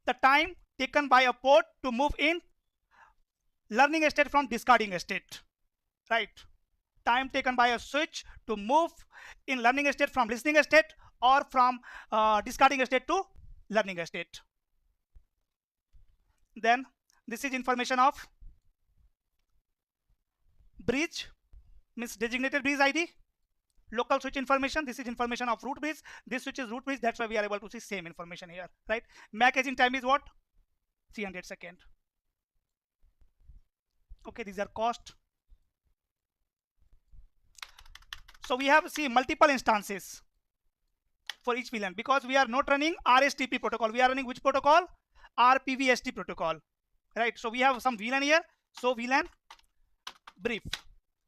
the time taken by a port to move in learning state from discarding state, right? Time taken by a switch to move in learning state from listening state or from discarding state to learning state. Then this is information of bridge, means designated bridge ID. Local switch information, this is information of root bridge. This switch is root bridge, that's why we are able to see same information here, right? MAC aging time is what? 300 seconds. Okay, these are cost. So we have multiple instances for each VLAN because we are not running RSTP protocol. We are running which protocol? RPVST protocol, right? So we have some VLAN here. So VLAN brief.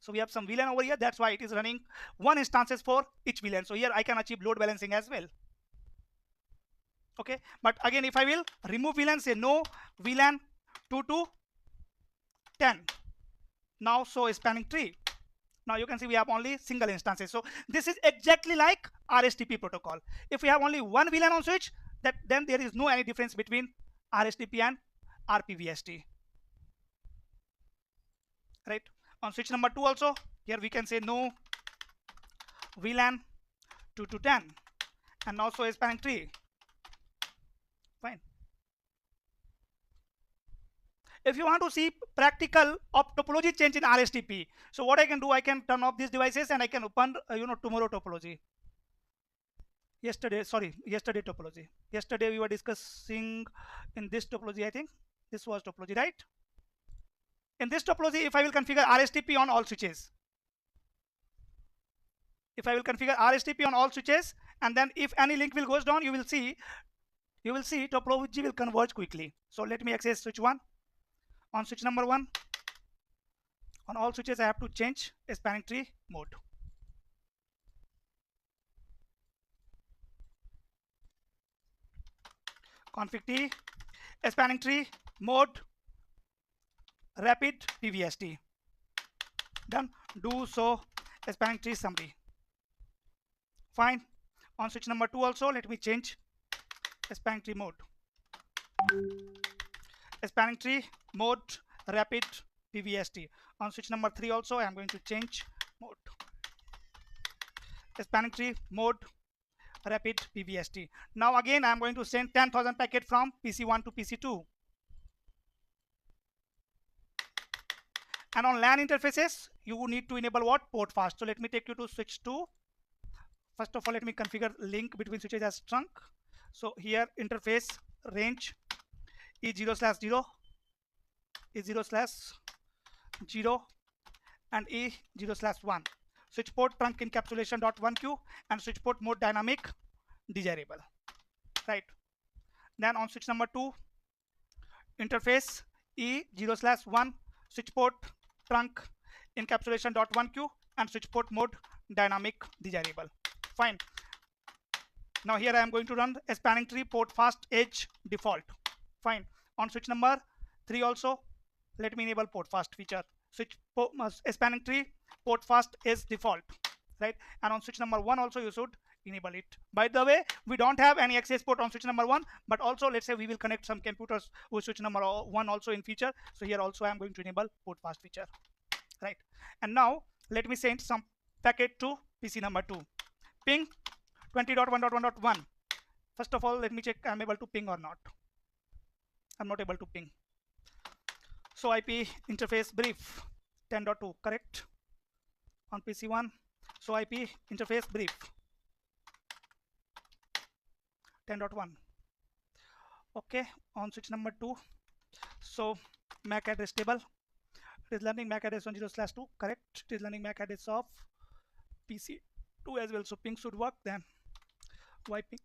So we have some VLAN over here. That's why it is running one instances for each VLAN. So here I can achieve load balancing as well. Okay, but again, if I will remove VLAN, say no VLAN 2 to 10. Now, so spanning tree. Now you can see we have only single instances. So this is exactly like RSTP protocol. If we have only one VLAN on switch, then there is no any difference between RSTP and RPVST. Right? On switch number 2 also, here we can say no VLAN 2 to 10, and also a spanning tree. Fine. If you want to see practical of topology change in RSTP, so what I can do, I can turn off these devices and I can open tomorrow topology. Yesterday topology. Yesterday we were discussing in this topology, I think this was topology, right? In this topology, if I will configure RSTP on all switches, and then if any link will goes down, you will see topology will converge quickly. So let me access switch 1. On switch number 1, on all switches I have to change a spanning tree mode. Config T, a spanning tree mode, rapid PVST. Done. Do so a spanning tree summary. Fine. On switch number 2 also, let me change a spanning tree mode. A spanning tree mode, rapid PVST. On switch number 3 also, I am going to change mode. A spanning tree mode, rapid PVST. Now again, I am going to send 10,000 packet from PC1 to PC2. And on LAN interfaces, you need to enable what? Port fast. So let me take you to switch 2. First of all, let me configure link between switches as trunk. So here interface range E0/0, E0/0, and E0/1. Switch port trunk encapsulation.1q and switch port mode dynamic desirable. Right. Then on switch number 2, interface E0/1, switch port trunk encapsulation.1q and switch port mode dynamic desirable. Fine. Now here I am going to run a spanning tree port fast edge default. Fine. On switch number 3 also, let me enable port fast feature. Switch spanning tree port fast is default, right? And on switch number 1 also you should enable it. By the way, we don't have any access port on switch number 1, but also let's say we will connect some computers with switch number 1 also in future. So here also I am going to enable port fast feature, right? And now let me send some packet to PC number 2. Ping 20.1.1.1. First of all, let me check I am able to ping or not. I'm not able to ping. So IP interface brief 10.2, correct? On PC1. So IP interface brief 10.1. Okay, on switch number 2. So MAC address table. It is learning MAC address on 0/2, correct? It is learning MAC address of PC2 as well. So ping should work. Then wiping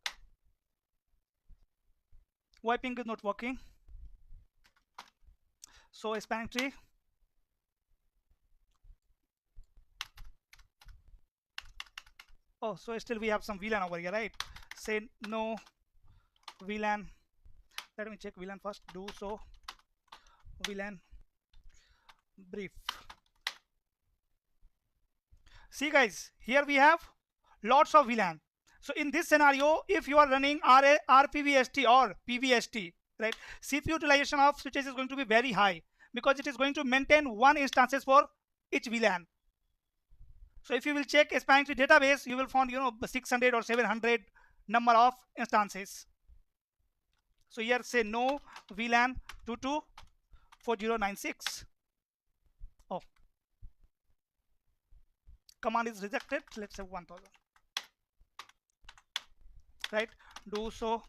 is not working. So a spanning tree. Oh, so still we have some VLAN over here, right? Say no VLAN Let me check VLAN first. Do so VLAN brief. See guys, here we have lots of VLAN. So in this scenario, if you are running RPVST or PVST, right, CPU utilization of switches is going to be very high because it is going to maintain one instances for each VLAN. So if you will check a spanning tree database, you will find 600 or 700 number of instances. So here say no VLAN 224096. Oh, command is rejected. Let's say 1000. Right? Do so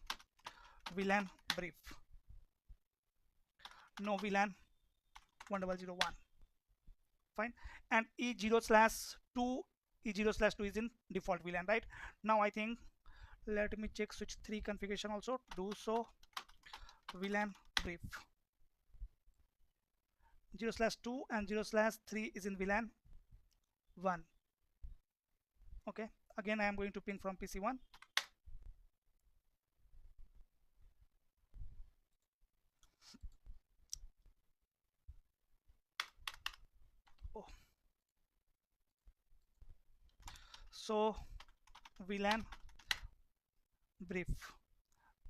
VLAN brief. No VLAN 1001. Fine. And E0/2 E0/2 is in default VLAN, right? Now I think let me check switch 3 configuration also. Do so VLAN brief. 0/2 and 0/3 is in VLAN 1. Okay. Again, I am going to ping from PC1. Oh. So VLAN brief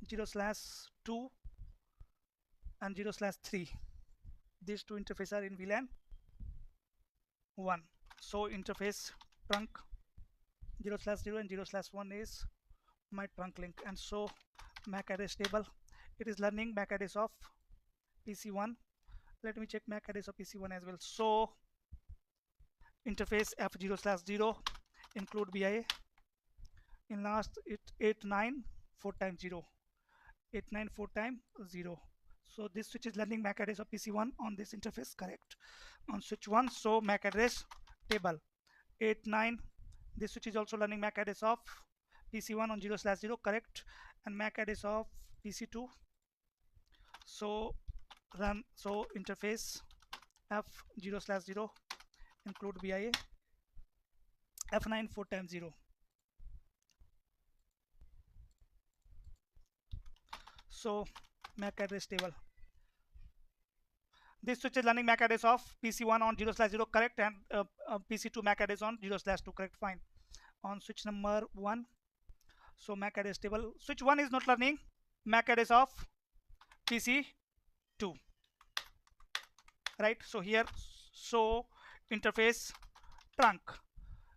0/2 and 0/3. These two interfaces are in VLAN 1. So interface trunk 0/0 and 0/1 is my trunk link, and so MAC address table, it is learning MAC address of PC1. Let me check MAC address of PC1 as well. So interface F0/0 include BIA in last it 894 times 0, 894 times 0. So this switch is learning MAC address of PC1 on this interface, correct? On switch 1, so MAC address table 89. This switch is also learning MAC address of PC1 on 0/0, correct? And MAC address of PC2. So run, so interface F0/0 include BIA F94 times 0. So MAC address table. This switch is learning MAC address of PC1 on 0/0, correct? And PC2 MAC address on 0/2, correct? Fine. On switch number 1, so MAC address table. Switch 1 is not learning MAC address of PC2, right? So here, so interface trunk.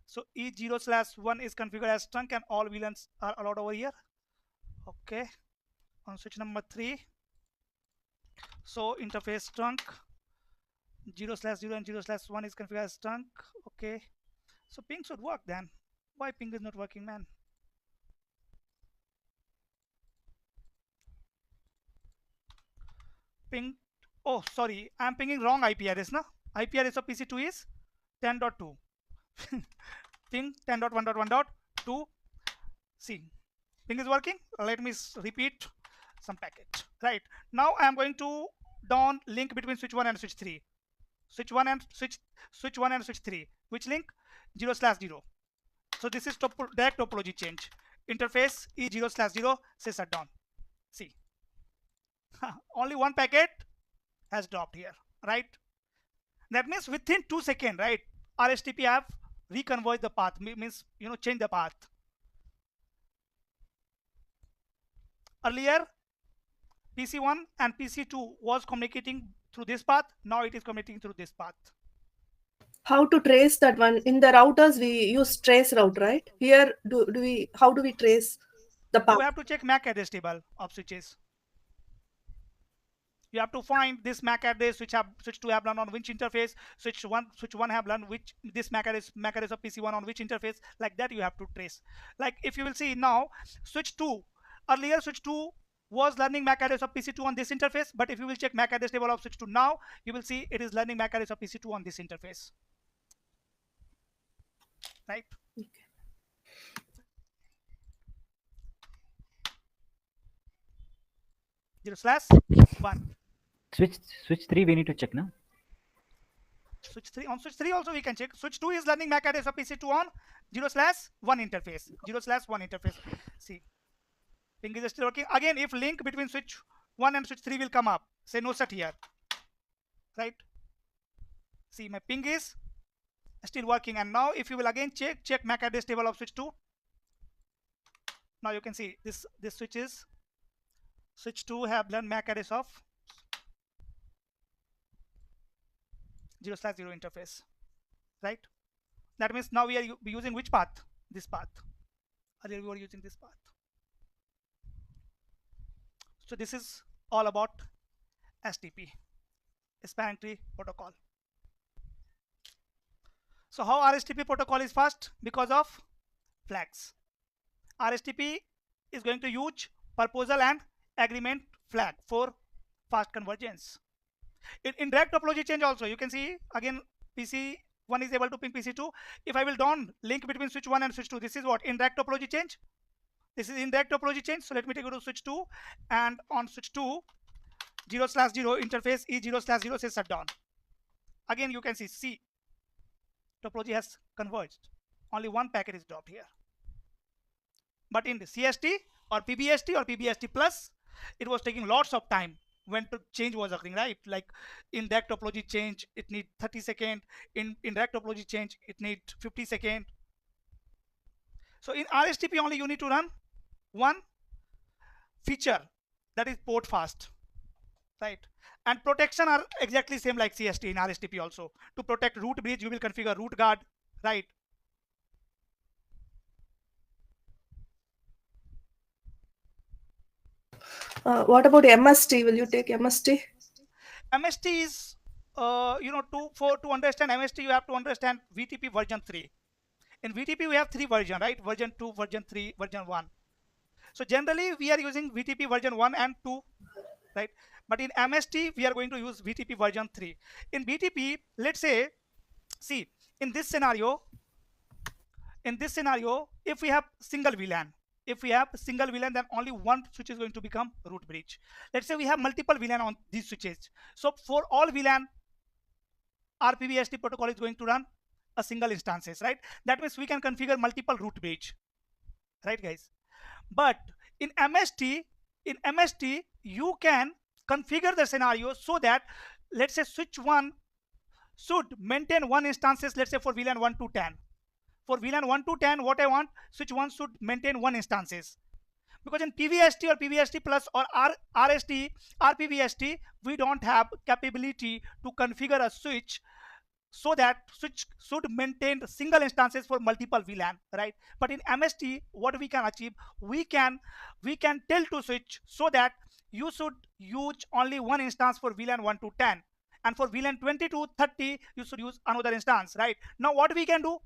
So E0/1 is configured as trunk and all VLANs are allowed over here. Okay. On switch number 3, so interface trunk 0/0 and 0/1 is configured as trunk. Okay. So ping should work then. Why ping is not working, man? Ping. Oh, sorry. I'm pinging wrong IP address, na? IP address of PC2 is 10.2. Ping 10.1.1.2. See, ping is working. Let me repeat some packet. Right. Now I am going to down link between switch 1 and switch 3. Switch 1 and switch 3. Which link? 0/0. So this is direct topology change. Interface E0/0 say shut down. See. Only one packet has dropped here, right? That means within 2 seconds, right? RSTP have reconverged the path, means change the path. Earlier PC1 and PC2 was communicating through this path. Now it is communicating through this path. How to trace that one? In the routers we use trace route, right? Here how do we trace the path? You have to check MAC address table of switches. You have to find this MAC address switch 2 have learned on which interface, switch 1 have learned which this MAC address of PC1 on which interface. Like that you have to trace. Like if you will see now, switch 2, earlier switch 2 was learning MAC address of PC2 on this interface, but if you will check MAC address table of switch 2 now, you will see it is learning MAC address of PC2 on this interface. Right? Okay. /1. Switch 3 we need to check now. Switch 3, on switch 3 also we can check. Switch 2 is learning MAC address of PC2 on 0/1 interface. 0/1 interface. See, ping is still working. Again, if link between switch 1 and switch 3 will come up. Say no set here, right? See, my ping is still working. And now if you will again check MAC address table of switch 2. Now you can see this switch 2 have learned MAC address of 0/0 interface, right? That means now we are using which path? This path. Earlier we were using this path. So this is all about STP, spanning tree protocol. So how RSTP protocol is fast? Because of flags. RSTP is going to use proposal and agreement flag for fast convergence. In direct topology change also, you can see again PC1 is able to ping PC2. If I will down link between switch 1 and switch 2, this is what? Indirect topology change. This is indirect topology change. So let me take you to switch 2, and on switch 2, 0/0 interface is 0/0 says shutdown. Again you can see topology has converged. Only one packet is dropped here. But in the CST or PBST plus, it was taking lots of time when the change was occurring, right? Like in direct topology change, it need 30 seconds. In direct topology change, it need 50 seconds. So in RSTP only you need to run one feature, that is port fast, right? And protection are exactly same like CST in RSTP also. To protect root bridge, you will configure root guard, right? What about MST? Will you take MST? MST is, to understand MST, you have to understand VTP version 3. In VTP, we have 3 versions, right? Version 2, version 3, version 1. So generally, we are using VTP version 1 and 2, right? But in MST, we are going to use VTP version 3. In VTP, let's say, see, in this scenario, if we have single VLAN, then only one switch is going to become root bridge. Let's say we have multiple VLAN on these switches. So for all VLAN, RPBST protocol is going to run a single instances, right? That means we can configure multiple root bridge, right, guys? But in MST, you can configure the scenario so that, let's say, switch 1 should maintain one instances, let's say for VLAN 1 to 10. For VLAN 1 to 10, what I want, switch 1 should maintain one instances. Because in PVST or PVST plus or RPVST, we don't have capability to configure a switch so that switch should maintain single instances for multiple VLAN, right? But in MST, what we can achieve, we can tell to switch so that you should use only one instance for VLAN 1 to 10, and for VLAN 20 to 30, you should use another instance, right? Now what we can do,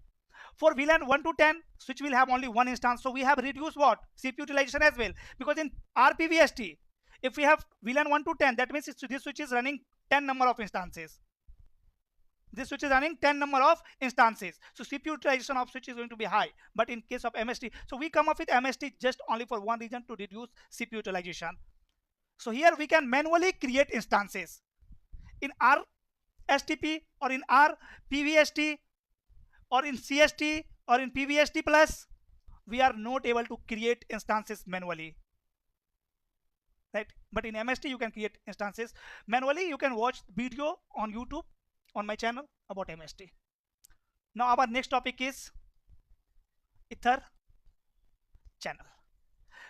for VLAN 1 to 10, switch will have only one instance. So we have reduced what? CPU utilization as well. Because in RPVST, if we have VLAN 1 to 10, that means this switch is running 10 number of instances. This switch is running 10 number of instances. So CPU utilization of switch is going to be high. But in case of MST, so we come up with MST just only for one reason, to reduce CPU utilization. So here we can manually create instances. In RSTP or in RPVST, or in CST or in PVST plus, we are not able to create instances manually, right? But in MST, you can create instances manually. You can watch video on YouTube on my channel about MST. Now our next topic is Ether channel.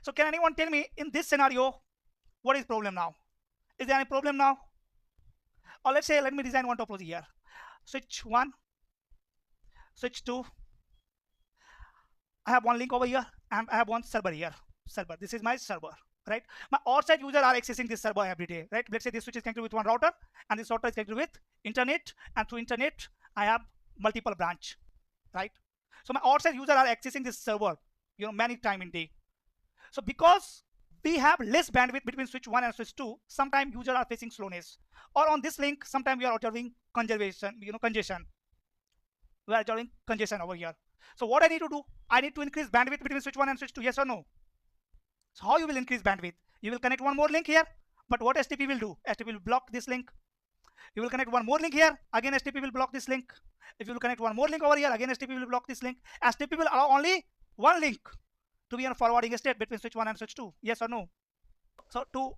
So can anyone tell me, in this scenario, what is problem now? Is there any problem now? Or let's say, let me design one topology here. Switch 1, switch 2, I have one link over here and I have one server here. This is my server, right? My outside users are accessing this server every day, right? Let's say this switch is connected with one router and this router is connected with internet, and through internet I have multiple branch, right? So my outside users are accessing this server, many time in day. So because we have less bandwidth between switch 1 and switch 2, sometimes users are facing slowness. Or on this link, sometimes we are observing congestion. We are observing congestion over here. So what I need to do, I need to increase bandwidth between switch 1 and switch 2, yes or no? So how you will increase bandwidth? You will connect one more link here, but what STP will do? STP will block this link. You will connect one more link here, again STP will block this link. If you will connect one more link over here, again STP will block this link. STP will allow only one link to be in a forwarding state between switch 1 and switch 2, yes or no? So to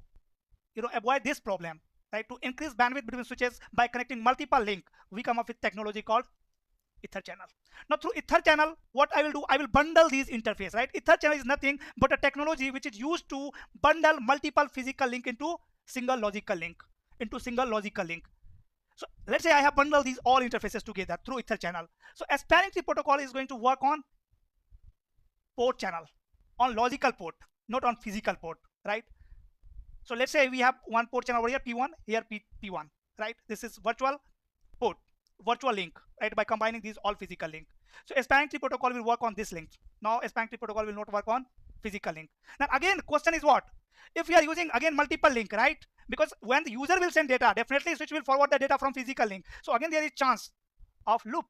avoid this problem, right? To increase bandwidth between switches by connecting multiple link, we come up with technology called ether channel. Now through ether channel, what I will do, I will bundle these interface, right? Ether channel is nothing but a technology which is used to bundle multiple physical link into single logical link, So let's say I have bundled these all interfaces together through ether channel. So a spanning tree protocol is going to work on port channel, on logical port, not on physical port, right? So let's say we have one port channel over here, P1, here P1, right? This is virtual port, virtual link, right? By combining these all physical link. So a spanning tree protocol will work on this link. Now a spanning tree protocol will not work on physical link. Now again, question is what? If we are using again multiple link, right? Because when the user will send data, definitely switch will forward the data from physical link. So again, there is chance of loop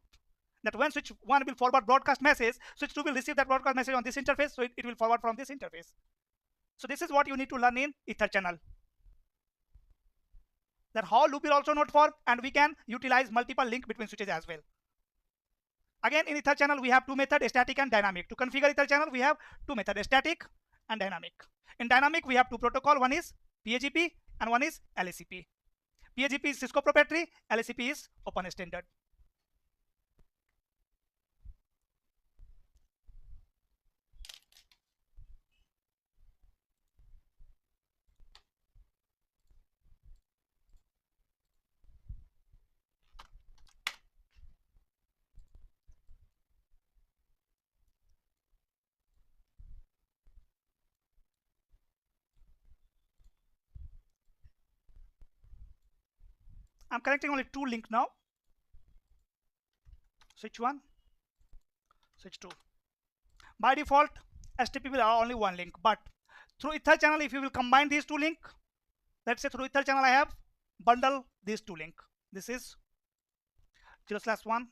that when switch 1 will forward broadcast message, switch 2 will receive that broadcast message on this interface, so it will forward from this interface. So this is what you need to learn in ether channel. That how loop will also not form, and we can utilize multiple link between switches as well. Again, in ether channel we have two methods, static and dynamic. To configure ether channel we have two methods, static and dynamic. In dynamic we have two protocol, one is PAGP and one is LSCP. PAGP is Cisco proprietary, LSCP is open standard. I'm connecting only two link now. Switch 1, switch 2. By default, RSTP will have only one link, but through ether channel, if you will combine these two link, let's say through ether channel I have bundle these two link. This is 0/1,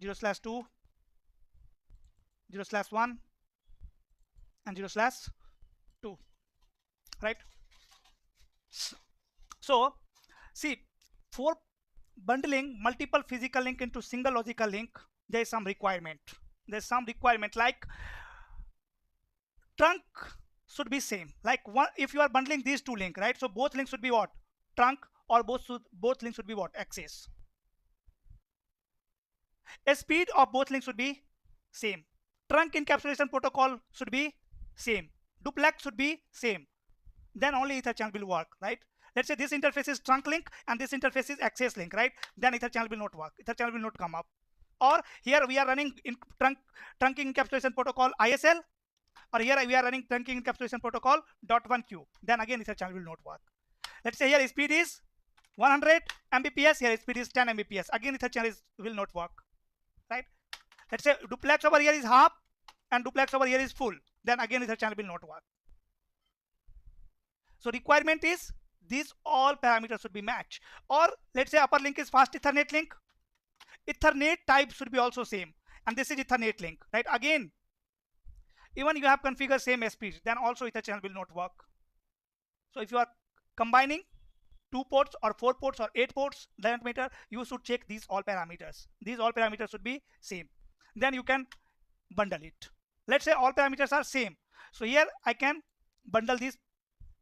0/2, 0/1, and 0/2, right? So see, for bundling multiple physical link into single logical link, there is some requirement. There's some requirement like trunk should be same. Like one, if you are bundling these two link, right? So both links should be what? Trunk, or both links should be what? Access. A speed of both links should be same. Trunk encapsulation protocol should be same. Duplex should be same. Then only ether channel will work, right? Let's say this interface is trunk link and this interface is access link, right? Then ether channel will not work. Ether channel will not come up. Or here we are running in trunking encapsulation protocol ISL, or here we are running trunking encapsulation protocol .1Q. Then again ether channel will not work. Let's say here speed is 100 Mbps, here speed is 10 Mbps. Again ether channel will not work, right? Let's say duplex over here is half and duplex over here is full. Then again ether channel will not work. So requirement is these all parameters should be matched. Or let's say upper link is fast Ethernet link. Ethernet type should be also same, and this is Ethernet link, right? Again, even you have configured same speed, then also ether channel will not work. So if you are combining 2 ports or 4 ports or 8 ports, doesn't matter, you should check these all parameters. These all parameters should be same. Then you can bundle it. Let's say all parameters are same. So here I can bundle these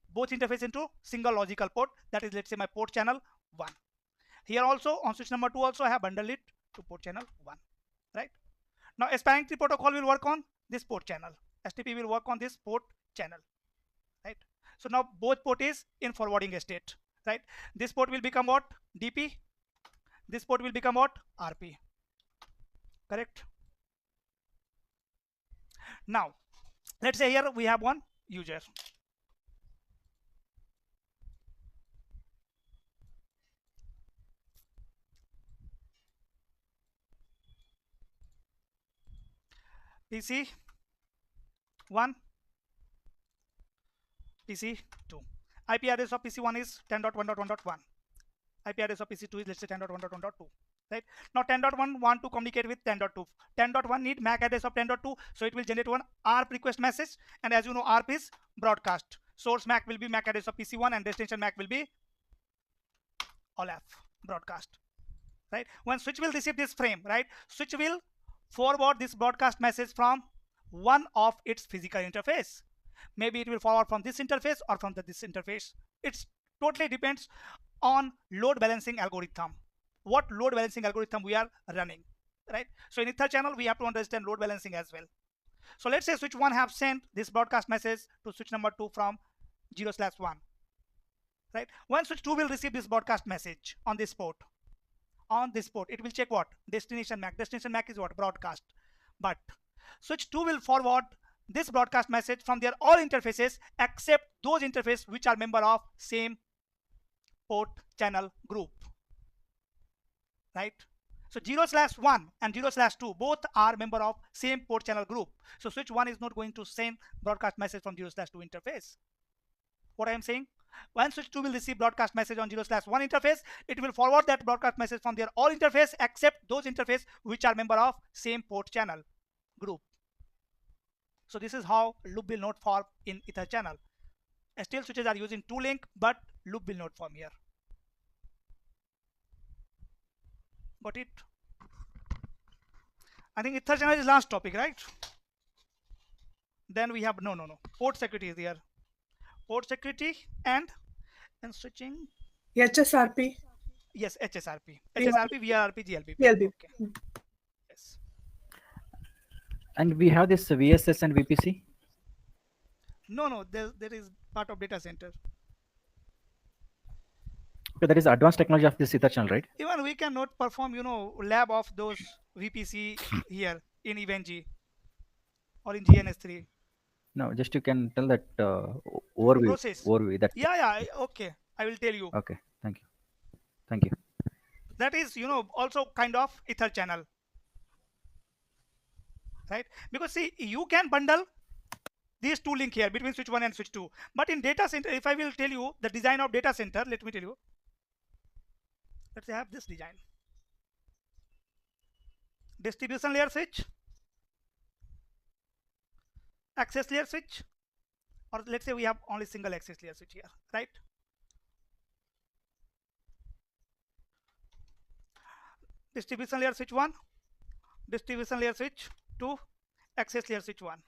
both interface into single logical port. That is, let's say my port channel 1. Here also on switch number 2 also I have bundled it to port channel 1, right? Now a spanning tree protocol will work on this port channel. RSTP will work on this port channel, right? So now both port is in forwarding state, right? This port will become what? DP. This port will become what? RP. Correct? Now let's say here we have one user. PC 1, PC 2. IP address of PC 1 is 10.1.1.1. IP address of PC 2 is, let's say, 10.1.1.2. Right? Now 10.1 want to communicate with 10.2. 10.1 need MAC address of 10.2, so it will generate one ARP request message. And as you know, ARP is broadcast. Source MAC will be MAC address of PC 1 and destination MAC will be OLAF broadcast. Right? When switch will receive this frame, right? Switch will forward this broadcast message from one of its physical interface. Maybe it will forward from this interface or from this interface. It's totally depends on load balancing algorithm. What load balancing algorithm we are running, right? So in ether channel, we have to understand load balancing as well. So let's say switch 1 have sent this broadcast message to switch number 2 from 0/1, right? When switch 2 will receive this broadcast message on this port, it will check what? Destination MAC. Destination MAC is what? Broadcast. But switch 2 will forward this broadcast message from their all interfaces except those interfaces which are member of same port channel group, right? So 0/1 and 0/2 both are member of same port channel group. So switch 1 is not going to send broadcast message from 0/2 interface. What I am saying? When switch 2 will receive broadcast message on 0/1 interface, it will forward that broadcast message from their all interface except those interface which are member of same port channel group. So this is how loop will not form in ether channel. Still switches are using 2 link, but loop will not form here. Got it? I think ether channel is last topic, right? Then we have no port security is there. Port security and switching. HSRP. Yes, HSRP, VRRP, GLBP. GLBP. Okay. Yes. And we have this VSS and VPC. No, there is part of data center. Okay, that is advanced technology of this ether channel, right? Even we cannot perform, lab of those VPC here in EVNG or in GNS3. No, just you can tell that overview. Process. Overview. That. Yeah. Okay, I will tell you. Okay, thank you. That is, also kind of ether channel, right? Because see, you can bundle these 2 link here between switch 1 and switch 2. But in data center, if I will tell you the design of data center, let me tell you. Let's have this design. Distribution layer switch, access layer switch, or let's say we have only single access layer switch here, right? Distribution layer switch 1, distribution layer switch 2, access layer switch 1.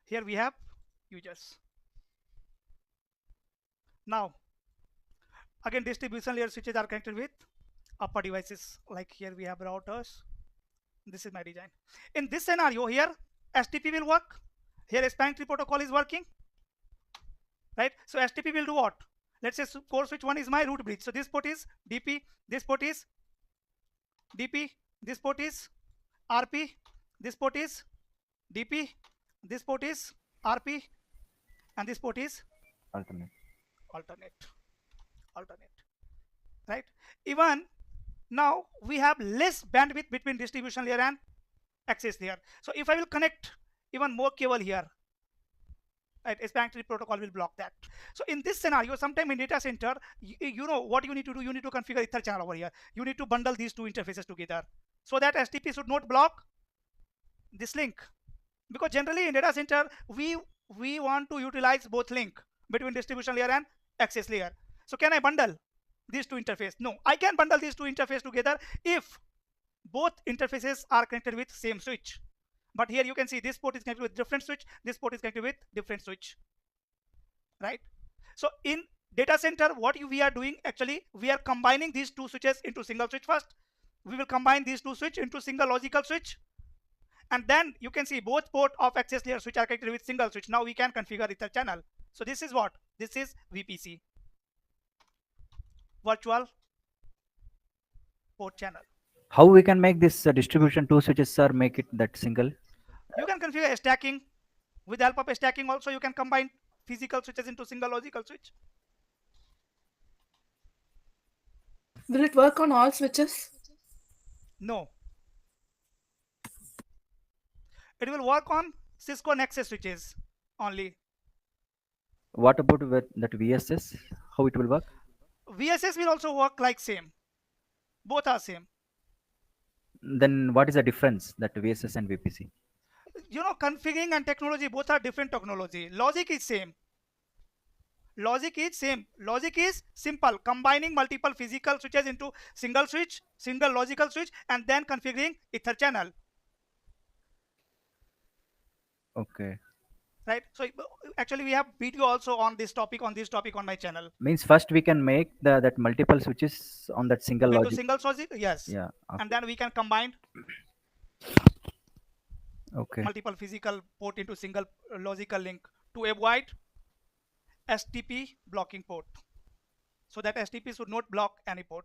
Here we have users. Now, again, distribution layer switches are connected with upper devices. Like here we have routers. This is my design. In this scenario here, STP will work. Here spanning tree protocol is working, right? So STP will do what? Let's say core switch 1 is my root bridge. So this port is DP, this port is DP, this port is RP, this port is DP, this port is RP, and this port is alternate, right? Even now we have less bandwidth between distribution layer and access layer. So if I will connect even more cable here, right, spanning tree protocol will block that. So in this scenario, sometime in data center, you know what you need to do. You need to configure ether channel over here. You need to bundle these 2 interfaces together so that STP should not block this link. Because generally in data center, we want to utilize both link between distribution layer and access layer. So can I bundle these 2 interfaces? No, I can bundle these 2 interfaces together if both interfaces are connected with same switch. But here you can see this port is connected with different switch, this port is connected with different switch, right? So in data center, what we are doing, actually we are combining these 2 switches into single switch first. We will combine these 2 switch into single logical switch, and then you can see both port of access layer switch are connected with single switch. Now we can configure ether channel. So this is what? This is VPC, virtual port channel. How we can make this distribution 2 switches, sir, make it that single? You can configure stacking. With the help of stacking also you can combine physical switches into single logical switch. Will it work on all switches? No. It will work on Cisco Nexus switches only. What about with that VSS? How it will work? VSS will also work like same. Both are same. Then what is the difference that VSS and VPC? Configuring and technology both are different technology. Logic is same. Logic is simple. Combining multiple physical switches into single switch, single logical switch, and then configuring ether channel. Okay. right? So actually we have video also on this topic on my channel. Means first we can make that multiple switches on that single Into logic. single logic, yes. Yeah. Okay. And then we can combine Okay. multiple physical port into single logical link to avoid STP blocking port. So that STP should not block any port.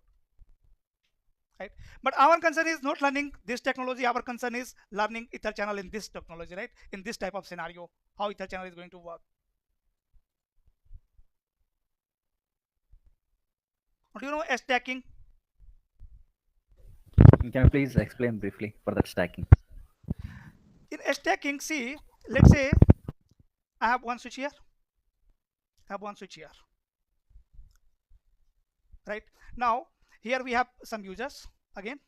Right? But our concern is not learning this technology. Our concern is learning Ether channel in this technology, right? In this type of scenario, how Ether channel is going to work. Do you know stacking? Can you please explain briefly for that stacking? In stacking, see, let's say I have one switch here, I have one switch here, right? Now here we have some users. Again,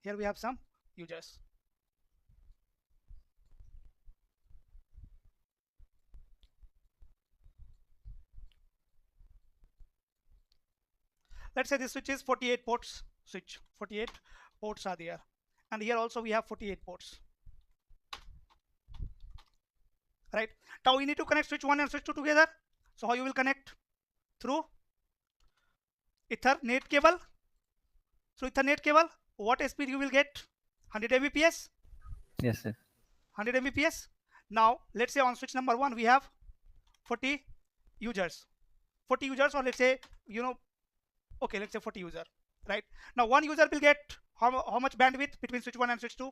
here we have some users. Let's say this switch is 48 ports switch. 48 ports are there, and here also we have 48 ports, right? Now we need to connect switch 1 and switch 2 together. So how you will connect? Through Ethernet cable. Through Ethernet cable, what speed you will get? 100 Mbps. Yes, sir. 100 Mbps. Now let's say on switch number 1 we have 40 users. 40 users, or let's say, okay, let's say 40 user, right? Now one user will get how much bandwidth between switch 1 and switch 2?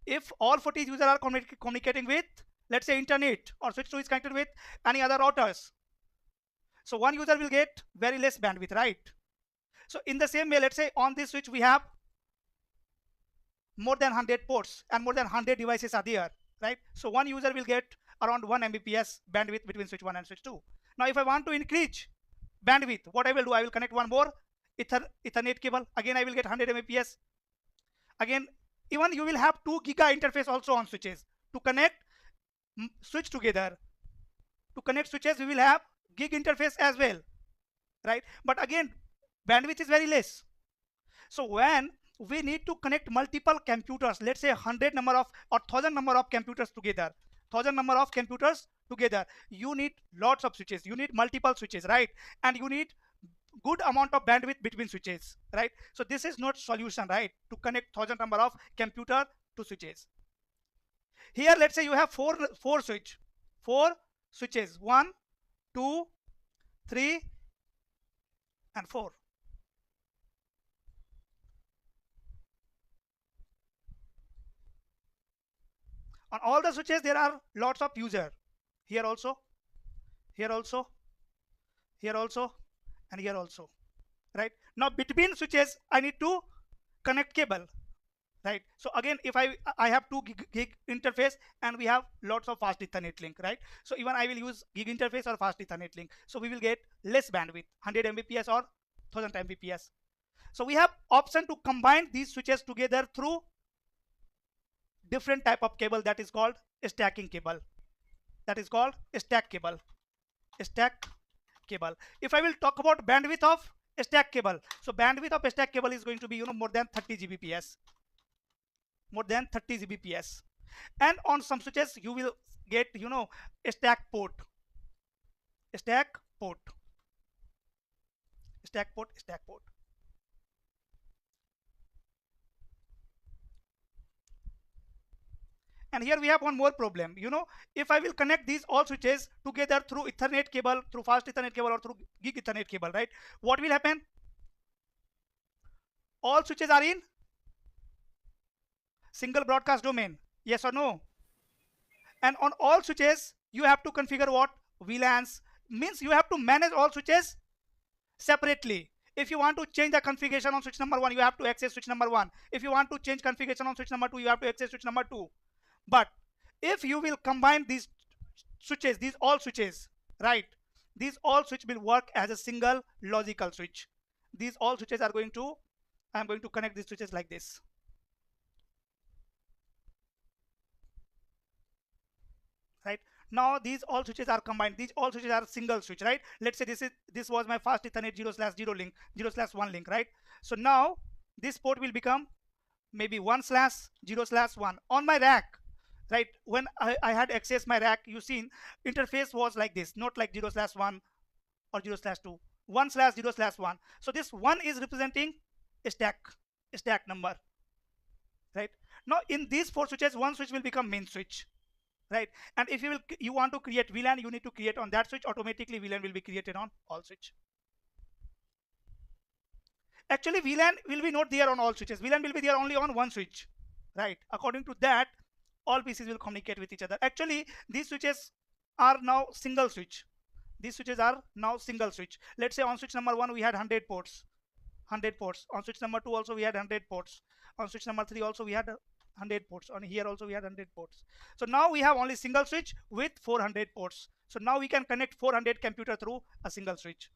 If all 40 users are communicating with, let's say, internet, or switch 2 is connected with any other routers, so one user will get very less bandwidth, right? So in the same way, let's say on this switch we have more than 100 ports and more than 100 devices are there, right? So one user will get around 1 Mbps bandwidth between switch 1 and switch 2. Now if I want to increase bandwidth, what I will do, I will connect one more Ethernet cable. Again I will get 100 Mbps. Again, even you will have 2 giga interface also on switches to connect switch together. To connect switches we will have gig interface as well, right? But again, bandwidth is very less. So when we need to connect multiple computers, let's say 100 number of or 1000 number of computers together, you need lots of switches, you need multiple switches, right? And you need good amount of bandwidth between switches, right? So this is not solution, right, to connect 1000 number of computer to switches. Here let's say you have four switches, 1, 2, 3 and 4. On all the switches there are lots of users. Here also, here also, here also, and here also, right? Now between switches I need to connect cable, right? So again, if I have 2 gig interface and we have lots of fast Ethernet link, right? So even I will use gig interface or fast Ethernet link, so we will get less bandwidth, 100 Mbps or 1000 Mbps. So we have option to combine these switches together through different type of cable, that is called stacking cable. That is called stack cable. Stack cable. If I will talk about bandwidth of stack cable, so bandwidth of stack cable is going to be more than 30 Gbps. More than 30 Gbps. And on some switches you will get stack port. Stack port. Stack port. Stack port. And here we have one more problem. If I will connect these all switches together through Ethernet cable, through fast Ethernet cable, or through gig Ethernet cable, right? What will happen? All switches are in single broadcast domain. Yes or no? And on all switches you have to configure what? VLANs. Means you have to manage all switches separately. If you want to change the configuration on switch number 1, you have to access switch number 1. If you want to change configuration on switch number 2, you have to access switch number 2. But if you will combine these switches, these all switches, right? These all switch will work as a single logical switch. These all switches are going to, I'm going to connect these switches like this. Right? Now these all switches are combined. These all switches are single switch, right? Let's say this was my fast Ethernet 0/0 link, 0/1 link, right? So now this port will become maybe 1/0/1 on my rack, right? When I had accessed my rack, you seen interface was like this, not like 0/1 or 0/2, 1/0/1. So this 1 is representing a stack number, right? Now in these 4 switches, one switch will become main switch, right? And if you want to create VLAN, you need to create on that switch. Automatically VLAN will be created on all switch. Actually VLAN will be not there on all switches. VLAN will be there only on one switch, right? According to that, all PCs will communicate with each other. Actually these switches are now single switch. These switches are now single switch. Let's say on switch number 1 we had 100 ports. On switch number 2 also we had 100 ports. On switch number 3 also we had 100 ports. On here also we had 100 ports. So now we have only single switch with 400 ports. So now we can connect 400 computer through a single switch.